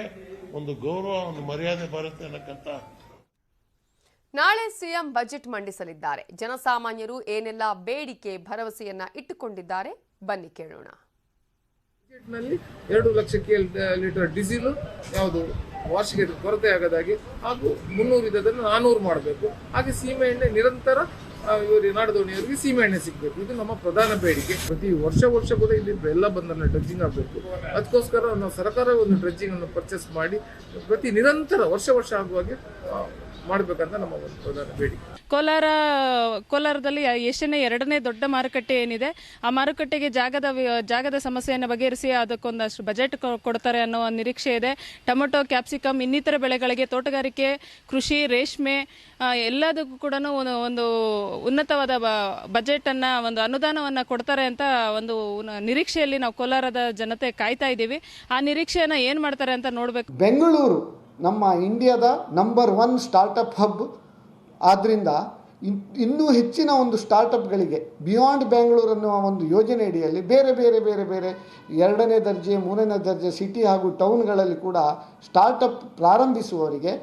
ಒಂದು ಗೌರವ, ಒಂದು ಮರ್ಯಾದೆ ಬರುತ್ತೆ ಅನ್ನಕ್ಕಂತ. ನಾಳೆ ಸಿಎಂ ಬಜೆಟ್ ಮಂಡಿಸಲಿದ್ದಾರೆ. ಜನಸಾಮಾನ್ಯರು ಏನೆಲ್ಲ ಬೇಡಿಕೆ ಭರವಸೆಯನ್ನ ಇಟ್ಟುಕೊಂಡಿದ್ದಾರೆ ಬನ್ನಿ ಕೇಳೋಣ. ಬಜೆಟ್ನಲ್ಲಿ 2 ಲಕ್ಷ ಲೀಟರ್ ಡೀಸೆಲ್ ಯಾವುದು ವಾರ್ಷಿಕ ಕೊರತೆ ಆಗದಾಗಿ ಹಾಗೂ 300 ಇದ್ದದನ್ನು 400 ಮಾಡಬೇಕು. ಹಾಗೆ ಸೀಮೆ ಎಣ್ಣೆ ನಿರಂತರ ಇವರು ನಾಡದೋಣಿಯವರಿಗೆ ಸೀಮೆ ಎಣ್ಣೆ ಸಿಗಬೇಕು. ಇದು ನಮ್ಮ ಪ್ರಧಾನ ಬೇಡಿಕೆ. ಪ್ರತಿ ವರ್ಷ ಕೂಡ ಇಲ್ಲಿ ಎಲ್ಲ ಬಂದನ್ನ ಡ್ರೆಜ್ಜಿಂಗ್ ಆಗಬೇಕು. ಅದಕ್ಕೋಸ್ಕರ ನಾವು ಸರ್ಕಾರ ಒಂದು ಡ್ರೆಜ್ಜಿಂಗ್ ಅನ್ನು ಪರ್ಚೇಸ್ ಮಾಡಿ ಪ್ರತಿ ನಿರಂತರ ವರ್ಷ ಆಗುವಾಗೆ ಮಾಡಬೇಕಂತ ನಮ್ಮ ಒಂದು ಪ್ರಧಾನ ಬೇಡಿಕೆ. ಕೋಲಾರದಲ್ಲಿ ಏಷ್ಯನ್ನೇ 2ನೇ ದೊಡ್ಡ ಮಾರುಕಟ್ಟೆ ಏನಿದೆ, ಆ ಮಾರುಕಟ್ಟೆಗೆ ಜಾಗದ ಸಮಸ್ಯೆಯನ್ನು ಬಗೆಹರಿಸಿ ಅದಕ್ಕೊಂದಷ್ಟು ಬಜೆಟ್ ಕೊಡ್ತಾರೆ ಅನ್ನೋ ನಿರೀಕ್ಷೆ ಇದೆ. ಟೊಮೆಟೊ, ಕ್ಯಾಪ್ಸಿಕಮ್, ಇನ್ನಿತರ ಬೆಳೆಗಳಿಗೆ, ತೋಟಗಾರಿಕೆ, ಕೃಷಿ, ರೇಷ್ಮೆ ಎಲ್ಲದಕ್ಕೂ ಕೂಡ ಒಂದು ಉನ್ನತವಾದ ಬಜೆಟ್ ಅನ್ನ, ಒಂದು ಅನುದಾನವನ್ನ ಕೊಡ್ತಾರೆ ಅಂತ ಒಂದು ನಿರೀಕ್ಷೆಯಲ್ಲಿ ನಾವು ಕೋಲಾರದ ಜನತೆ ಕಾಯ್ತಾ ಇದ್ದೀವಿ. ಆ ನಿರೀಕ್ಷೆಯನ್ನ ಏನ್ ಮಾಡ್ತಾರೆ ಅಂತ ನೋಡ್ಬೇಕು. ಬೆಂಗಳೂರು ನಮ್ಮ ಇಂಡಿಯಾದ ನಂಬರ್ 1 ಸ್ಟಾರ್ಟಪ್ ಹಬ್ ಆದ್ದರಿಂದ ಇನ್ನೂ ಹೆಚ್ಚಿನ ಒಂದು ಸ್ಟಾರ್ಟಪ್ಗಳಿಗೆ ಬಿಯಾಂಡ್ ಬೆಂಗಳೂರು ಅನ್ನುವ ಒಂದು ಯೋಜನೆ ಅಡಿಯಲ್ಲಿ ಬೇರೆ 2ನೇ ದರ್ಜೆ 3ನೇ ದರ್ಜೆ ಸಿಟಿ ಹಾಗೂ ಟೌನ್ಗಳಲ್ಲಿ ಕೂಡ ಸ್ಟಾರ್ಟಪ್ ಪ್ರಾರಂಭಿಸುವವರಿಗೆ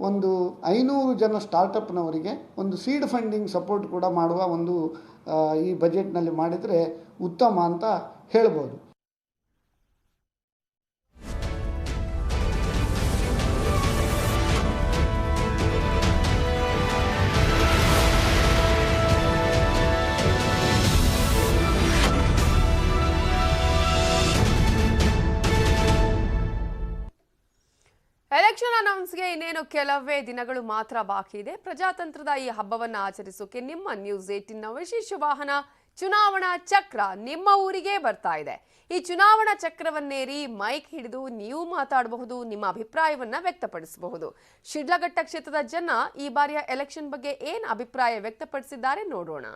ಒಂದು 500 ಜನ ಸ್ಟಾರ್ಟಪ್ನವರಿಗೆ ಒಂದು ಸೀಡ್ ಫಂಡಿಂಗ್ ಸಪೋರ್ಟ್ ಕೂಡ ಮಾಡುವ ಒಂದು ಈ ಬಜೆಟ್ನಲ್ಲಿ ಮಾಡಿದರೆ ಉತ್ತಮ ಅಂತ ಹೇಳ್ಬೋದು. ಎಲೆಕ್ಷನ್ ಅನೌನ್ಸ್ಗೆ ಇನ್ನೇನು ಕೆಲವೇ ದಿನಗಳು ಮಾತ್ರ ಬಾಕಿ ಇದೆ. ಪ್ರಜಾತಂತ್ರದ ಈ ಹಬ್ಬವನ್ನು ಆಚರಿಸೋಕೆ ನಿಮ್ಮ ನ್ಯೂಸ್ 18ನ ವಿಶೇಷ ವಾಹನ ಚುನಾವಣಾ ಚಕ್ರ ನಿಮ್ಮ ಊರಿಗೆ ಬರ್ತಾ ಇದೆ. ಈ ಚುನಾವಣಾ ಚಕ್ರವನ್ನೇರಿ ಮೈಕ್ ಹಿಡಿದು ನೀವು ಮಾತಾಡಬಹುದು, ನಿಮ್ಮ ಅಭಿಪ್ರಾಯವನ್ನ ವ್ಯಕ್ತಪಡಿಸಬಹುದು. ಶಿಡ್ಲಘಟ್ಟ ಕ್ಷೇತ್ರದ ಜನ ಈ ಬಾರಿಯ ಎಲೆಕ್ಷನ್ ಬಗ್ಗೆ ಏನು ಅಭಿಪ್ರಾಯ ವ್ಯಕ್ತಪಡಿಸಿದ್ದಾರೆ ನೋಡೋಣ.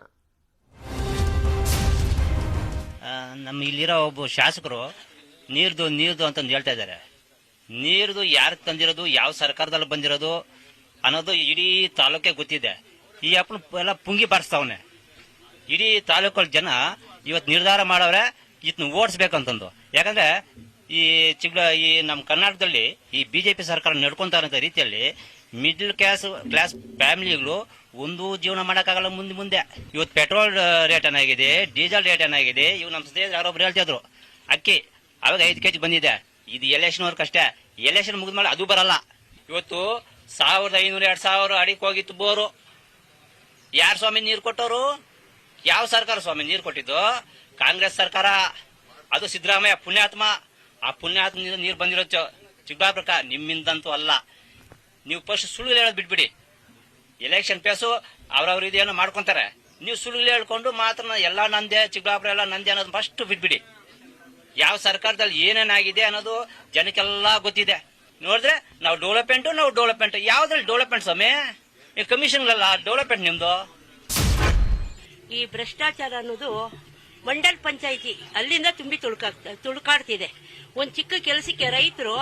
ನಮ್ಮ ಇಲ್ಲಿರೋ ಒಬ್ಬ ಶಾಸಕರು ನೀರ್ದು ಅಂತಂದು ಹೇಳ್ತಾ ಇದ್ದಾರೆ. ನೀರ್ದು ಯಾರು ತಂದಿರೋದು, ಯಾವ ಸರ್ಕಾರದಲ್ಲಿ ಬಂದಿರೋದು ಅನ್ನೋದು ಇಡೀ ತಾಲೂಕೆ ಗೊತ್ತಿದೆ. ಈ ಅಪ್ಪನ ಎಲ್ಲ ಪುಂಗಿ ಬಾರಿಸ್ತಾವನೆ. ಇಡೀ ತಾಲೂಕಲ್ಲಿ ಜನ ಇವತ್ತು ನಿರ್ಧಾರ ಮಾಡವ್ರೆ ಇದನ್ನ ಓಡಿಸ್ಬೇಕಂತಂದು. ಯಾಕಂದ್ರೆ ಈ ನಮ್ಮ ಕರ್ನಾಟಕದಲ್ಲಿ ಈ ಬಿಜೆಪಿ ಸರ್ಕಾರ ನಡ್ಕೊಂತಾರಂತ ರೀತಿಯಲ್ಲಿ ಮಿಡ್ಲ್ ಕ್ಲಾಸ್ ಫ್ಯಾಮಿಲಿಗಳು ಒಂದು ಜೀವನ ಮಾಡೋಕ್ಕಾಗಲ್ಲ. ಮುಂದೆ ಇವತ್ತು ಪೆಟ್ರೋಲ್ ರೇಟ್ ಏನಾಗಿದೆ, ಡೀಸೆಲ್ ರೇಟ್ ಏನಾಗಿದೆ. ಇವು ನಮ್ಮ ಸ್ನೇಹಿತರು ಯಾರೊಬ್ರು ಹೇಳ್ತಿದ್ರು ಅಕ್ಕಿ ಅವಾಗ 5 kg ಬಂದಿದೆ. ಇದು ಎಲೆಕ್ಷನ್ ವರ್ಕ್ ಅಷ್ಟೇ. ಎಲೆಕ್ಷನ್ ಮುಗಿದ್ಮೇಲೆ ಅದು ಬರಲ್ಲ. ಇವತ್ತು 1500 2000 ಅಡಿಗೆ ಹೋಗಿತ್ತು ಬೋರು. ಯಾರು ಸ್ವಾಮಿ ನೀರು ಕೊಟ್ಟವರು? ಯಾವ ಸರ್ಕಾರ ಸ್ವಾಮಿ ನೀರು ಕೊಟ್ಟಿದ್ದು? ಕಾಂಗ್ರೆಸ್ ಸರ್ಕಾರ. ಅದು ಸಿದ್ದರಾಮಯ್ಯ ಪುಣ್ಯಾತ್ಮ. ಆ ಪುಣ್ಯಾತ್ಮ ನೀರು ಬಂದಿರೋ ಚಿಕ್ಕಬಳ್ಳಾಪುರಕ್ಕ ನಿಮ್ಮಿಂದಂತೂ ಅಲ್ಲ. ನೀವು ಫಸ್ಟ್ ಸುಳ್ಳು ಹೇಳೋದು ಬಿಟ್ಬಿಡಿ. ಎಲೆಕ್ಷನ್ ಪೇಸು ಅವ್ರವ್ರ ಇದೇನೋ ಮಾಡ್ಕೊಂತಾರೆ. ನೀವು ಸುಳ್ಳು ಹೇಳ್ಕೊಂಡು ಮಾತ್ರ ಎಲ್ಲ ನಂದೆ, ಚಿಕ್ಕಬಳ್ಳಾಪುರ ಎಲ್ಲ ನಂದೆ ಅನ್ನೋದು ಫಸ್ಟ್ ಬಿಟ್ಬಿಡಿ. ಯಾವ ಸರ್ಕಾರದಲ್ಲಿ ಏನೇನಾಗಿದೆ ಅನ್ನೋದು ಜನಕ್ಕೆಲ್ಲ ಗೊತ್ತಿದೆ. ನೋಡಿದ್ರೆ ನಾವು ಡೆವಲಪ್ಮೆಂಟ್ ಯಾವ್ದ್ರಲ್ಲಿ ಡೆವಲಪ್ಮೆಂಟ್ ಸ್ವಾಮಿ? ಕಮಿಷನ್ಗಳಲ್ಲ ಡೆವಲಪ್ಮೆಂಟ್ ನಿಮ್ದು. ಈ ಭ್ರಷ್ಟಾಚಾರ ಅನ್ನೋದು ಮಂಡಲ್ ಪಂಚಾಯಿತಿ ಅಲ್ಲಿಂದ ತುಂಬಿ ತುಳುಕಾಡ್ತಿದೆ. ಒಂದ್ ಚಿಕ್ಕ ಕೆಲಸಕ್ಕೆ ರೈತರು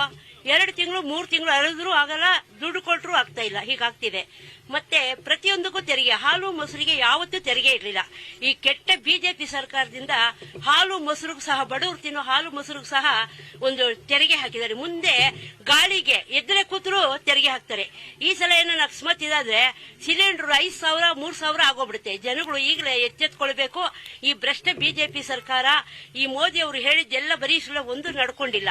2 ತಿಂಗಳು 3 ತಿಂಗಳು ಅರದ್ರು ಆಗಲ್ಲ, ದುಡ್ಡು ಕೊಟ್ಟರು ಆಗ್ತಾ ಇಲ್ಲ. ಹೀಗಾಗ್ತಿದೆ. ಮತ್ತೆ ಪ್ರತಿಯೊಂದಕ್ಕೂ ತೆರಿಗೆ. ಹಾಲು ಮೊಸರಿಗೆ ಯಾವತ್ತೂ ತೆರಿಗೆ ಇರಲಿಲ್ಲ. ಈ ಕೆಟ್ಟ ಬಿಜೆಪಿ ಸರ್ಕಾರದಿಂದ ಹಾಲು ಮೊಸರು ಸಹ, ಬಡವರು ತಿನ್ನೋ ಹಾಲು ಮೊಸರು ಸಹ ಒಂದು ತೆರಿಗೆ ಹಾಕಿದ್ದಾರೆ. ಮುಂದೆ ಗಾಳಿಗೆ ಎದ್ರೆ ಕೂತರು ತೆರಿಗೆ ಹಾಕ್ತಾರೆ. ಈ ಸಲ ಏನೋ ಅಕಸ್ಮಾತ್ ಇದಾದ್ರೆ ಸಿಲಿಂಡರ್ 5,000 3,000 ಆಗೋಗ್ಬಿಡುತ್ತೆ. ಜನಗಳು ಈಗಲೇ ಎಚ್ಚೆತ್ಕೊಳ್ಬೇಕು. ಈ ಭ್ರಷ್ಟ ಬಿಜೆಪಿ ಸರ್ಕಾರ, ಈ ಮೋದಿ ಅವರು ಹೇಳಿದ್ದೆಲ್ಲ ಬರೀ ಸುಳ್ಳು, ಒಂದು ನಡ್ಕೊಂಡಿಲ್ಲ.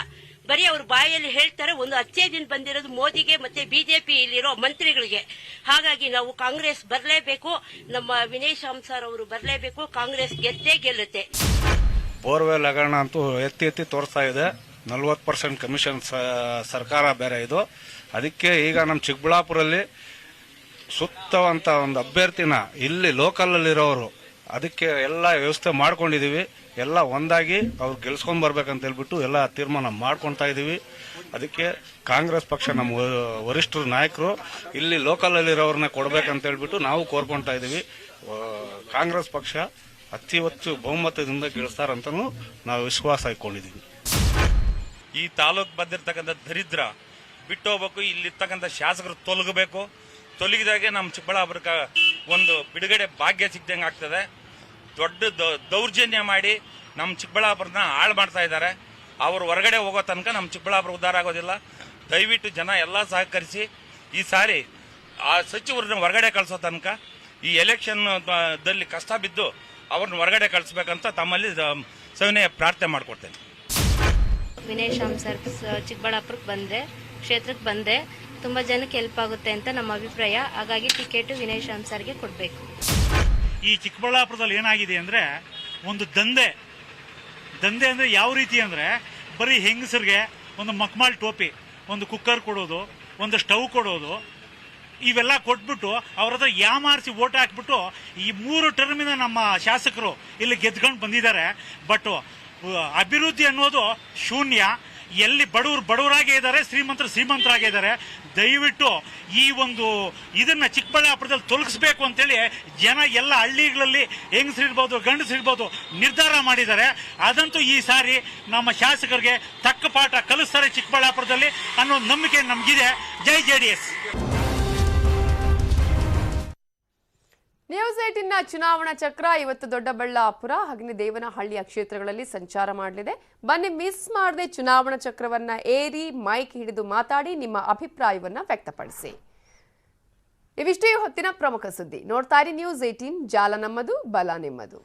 ಬರೀ ಅವ್ರ ಬಾಯಲ್ಲಿ ಹೇಳ್ತಾರೆ. ಒಂದು ಅಚ್ಚೇ ದಿನ ಬಂದಿರೋದು ಮೋದಿಗೆ ಮತ್ತೆ ಬಿಜೆಪಿ ಇಲ್ಲಿರೋ ಮಂತ್ರಿಗಳಿಗೆ. ಹಾಗಾಗಿ ನಾವು ಕಾಂಗ್ರೆಸ್ ಬರಲೇಬೇಕು. ನಮ್ಮ ವಿನಯ್ ಶಾಮ್ಸಾರ್ ಅವರು ಬರಲೇಬೇಕು. ಕಾಂಗ್ರೆಸ್ ಗೆದ್ದೇ ಗೆಲ್ಲುತ್ತೆ. ಬೋರ್ವೆಲ್ ಹಗರಣ ಅಂತೂ ಎತ್ತಿ ತೋರಿಸ್ತಾ ಇದೆ. 40% ಕಮಿಷನ್ ಸರ್ಕಾರ ಬೇರೆ ಇದು. ಅದಕ್ಕೆ ಈಗ ನಮ್ಮ ಚಿಕ್ಕಬಳ್ಳಾಪುರಲ್ಲಿ ಸೂಕ್ತವಂತ ಒಂದು ಅಭ್ಯರ್ಥಿನ ಇಲ್ಲಿ ಲೋಕಲಲ್ಲಿರೋರು ಅದಕ್ಕೆ ಎಲ್ಲ ವ್ಯವಸ್ಥೆ ಮಾಡ್ಕೊಂಡಿದೀವಿ. ಎಲ್ಲ ಒಂದಾಗಿ ಅವ್ರು ಗೆಲ್ಸ್ಕೊಂಡ್ ಬರ್ಬೇಕಂತ ಹೇಳ್ಬಿಟ್ಟು ಎಲ್ಲ ತೀರ್ಮಾನ ಮಾಡ್ಕೊಳ್ತಾ ಇದೀವಿ. ಅದಕ್ಕೆ ಕಾಂಗ್ರೆಸ್ ಪಕ್ಷ ನಮ್ಮ ವರಿಷ್ಠರು ನಾಯಕರು ಇಲ್ಲಿ ಲೋಕಲಲ್ಲಿರೋರನ್ನ ಕೊಡ್ಬೇಕಂತ ಹೇಳ್ಬಿಟ್ಟು ನಾವು ಕೋರ್ಕೊಳ್ತಾ ಇದೀವಿ. ಕಾಂಗ್ರೆಸ್ ಪಕ್ಷ ಅತಿ ಹೆಚ್ಚು ಬಹುಮತದಿಂದ ಗೆಲ್ಸ್ತಾರಂತನೂ ನಾವು ವಿಶ್ವಾಸ ಇಟ್ಕೊಂಡಿದೀವಿ. ಈ ತಾಲೂಕ್ ಬಂದಿರತಕ್ಕಂಥ ದರಿದ್ರ ಬಿಟ್ಟು ಹೋಗ್ಬೇಕು. ಇಲ್ಲಿರ್ತಕ್ಕಂಥ ಶಾಸಕರು ತೊಲಗಿದಾಗೆ ನಮ್ಮ ಚಿಕ್ಕಬಳ್ಳಾಪುರಕ್ಕೆ ಒಂದು ಬಿಡುಗಡೆ ಭಾಗ್ಯ ಸಿಗ್ದಂಗೆ ಆಗ್ತದೆ. ದೊಡ್ಡ ದೌರ್ಜನ್ಯ ಮಾಡಿ ನಮ್ಮ ಚಿಕ್ಕಬಳ್ಳಾಪುರನ ಹಾಳು ಮಾಡ್ತಾ ಇದ್ದಾರೆ. ಅವರು ಹೊರಗಡೆ ಹೋಗೋ ತನಕ ನಮ್ಮ ಚಿಕ್ಕಬಳ್ಳಾಪುರ ಉದ್ಧಾರ ಆಗೋದಿಲ್ಲ. ದಯವಿಟ್ಟು ಜನ ಎಲ್ಲ ಸಹಕರಿಸಿ ಈ ಸಾರಿ ಆ ಸಚಿವರನ್ನ ಹೊರಗಡೆ ಕಳಿಸೋ ತನಕ ಈ ಎಲೆಕ್ಷನ್ ದಲ್ಲಿ ಕಷ್ಟ ಬಿದ್ದು ಅವ್ರನ್ನ ಹೊರಗಡೆ ಕಳಿಸ್ಬೇಕಂತ ತಮ್ಮಲ್ಲಿ ಸವಿನಯ ಪ್ರಾರ್ಥನೆ ಮಾಡ್ಕೊಡ್ತೇನೆ. ವಿನಯ್ ಶಾಮ್ ಸರ್ ಚಿಕ್ಕಬಳ್ಳಾಪುರಕ್ಕೆ ಕ್ಷೇತ್ರಕ್ಕೆ ಬಂದೆ ತುಂಬಾ ಜನಕ್ಕೆ ಹೆಲ್ಪ್ ಆಗುತ್ತೆ ಅಂತ ನಮ್ಮ ಅಭಿಪ್ರಾಯ. ಹಾಗಾಗಿ ಟಿಕೆಟ್ ವಿನಯ್ ಶಾಮ್ ಸರ್ಗೆ ಕೊಡಬೇಕು. ಈ ಚಿಕ್ಕಬಳ್ಳಾಪುರದಲ್ಲಿ ಏನಾಗಿದೆ ಅಂದ್ರೆ ಒಂದು ದಂಧೆ ಅಂದ್ರೆ ಯಾವ ರೀತಿ ಅಂದ್ರೆ ಬರೀ ಹೆಂಗಸರಿಗೆ ಒಂದು ಮಕ್ಮಾಲ್ ಟೋಪಿ, ಒಂದು ಕುಕ್ಕರ್ ಕೊಡೋದು, ಒಂದು ಸ್ಟವ್ ಕೊಡೋದು, ಇವೆಲ್ಲ ಕೊಟ್ಬಿಟ್ಟು ಅವ್ರ ಹತ್ರ ಯಾಮಾರಿಸಿ ಓಟ್ ಹಾಕ್ಬಿಟ್ಟು ಈ 3 ಟರ್ಮಿನ ನಮ್ಮ ಶಾಸಕರು ಇಲ್ಲಿ ಗೆದ್ಕೊಂಡು ಬಂದಿದ್ದಾರೆ. ಬಟ್ ಅಭಿವೃದ್ಧಿ ಅನ್ನೋದು ಶೂನ್ಯ. ಎಲ್ಲಿ ಬಡವರಾಗೇ ಇದ್ದಾರೆ, ಶ್ರೀಮಂತರಾಗೇ ಇದ್ದಾರೆ. ದಯವಿಟ್ಟು ಈ ಒಂದು ಇದನ್ನ ಚಿಕ್ಕಬಳ್ಳಾಪುರದಲ್ಲಿ ತೊಲಗಿಸ್ಬೇಕು ಅಂತೇಳಿ ಜನ ಎಲ್ಲ ಹಳ್ಳಿಗಳಲ್ಲಿ ಹೆಂಗಸರಿರ್ಬೋದು ಗಂಡಸರಿರ್ಬೋದು ನಿರ್ಧಾರ ಮಾಡಿದ್ದಾರೆ. ಅದಂತೂ ಈ ಸಾರಿ ನಮ್ಮ ಶಾಸಕರಿಗೆ ತಕ್ಕ ಪಾಠ ಕಲಿಸ್ತಾರೆ ಚಿಕ್ಕಬಳ್ಳಾಪುರದಲ್ಲಿ ಅನ್ನೋ ನಂಬಿಕೆ ನಮಗಿದೆ. ಜೈ ಜೆಡಿಎಸ್. ನ್ಯೂಸ್ 18ನ ಚುನಾವಣಾ ಚಕ್ರ ಇವತ್ತು ದೊಡ್ಡಬಳ್ಳಾಪುರ ಹಾಗೆ ದೇವನಹಳ್ಳಿಯ ಕ್ಷೇತ್ರಗಳಲ್ಲಿ ಸಂಚಾರ ಮಾಡಲಿದೆ. ಬನ್ನಿ ಮಿಸ್ ಮಾಡದೆ ಚುನಾವಣಾ ಚಕ್ರವನ್ನ ಏರಿ ಮೈಕ್ ಹಿಡಿದು ಮಾತಾಡಿ ನಿಮ್ಮ ಅಭಿಪ್ರಾಯವನ್ನ ವ್ಯಕ್ತಪಡಿಸಿ. ಇವಿಷ್ಟೇ ಹೊತ್ತಿನ ಪ್ರಮುಖ ಸುದ್ದಿ. ನೋಡ್ತಾ ಇರಿ ನ್ಯೂಸ್ 18, ಜಾಲ ನಮ್ಮದು, ಬಲ ನಿಮ್ಮದು.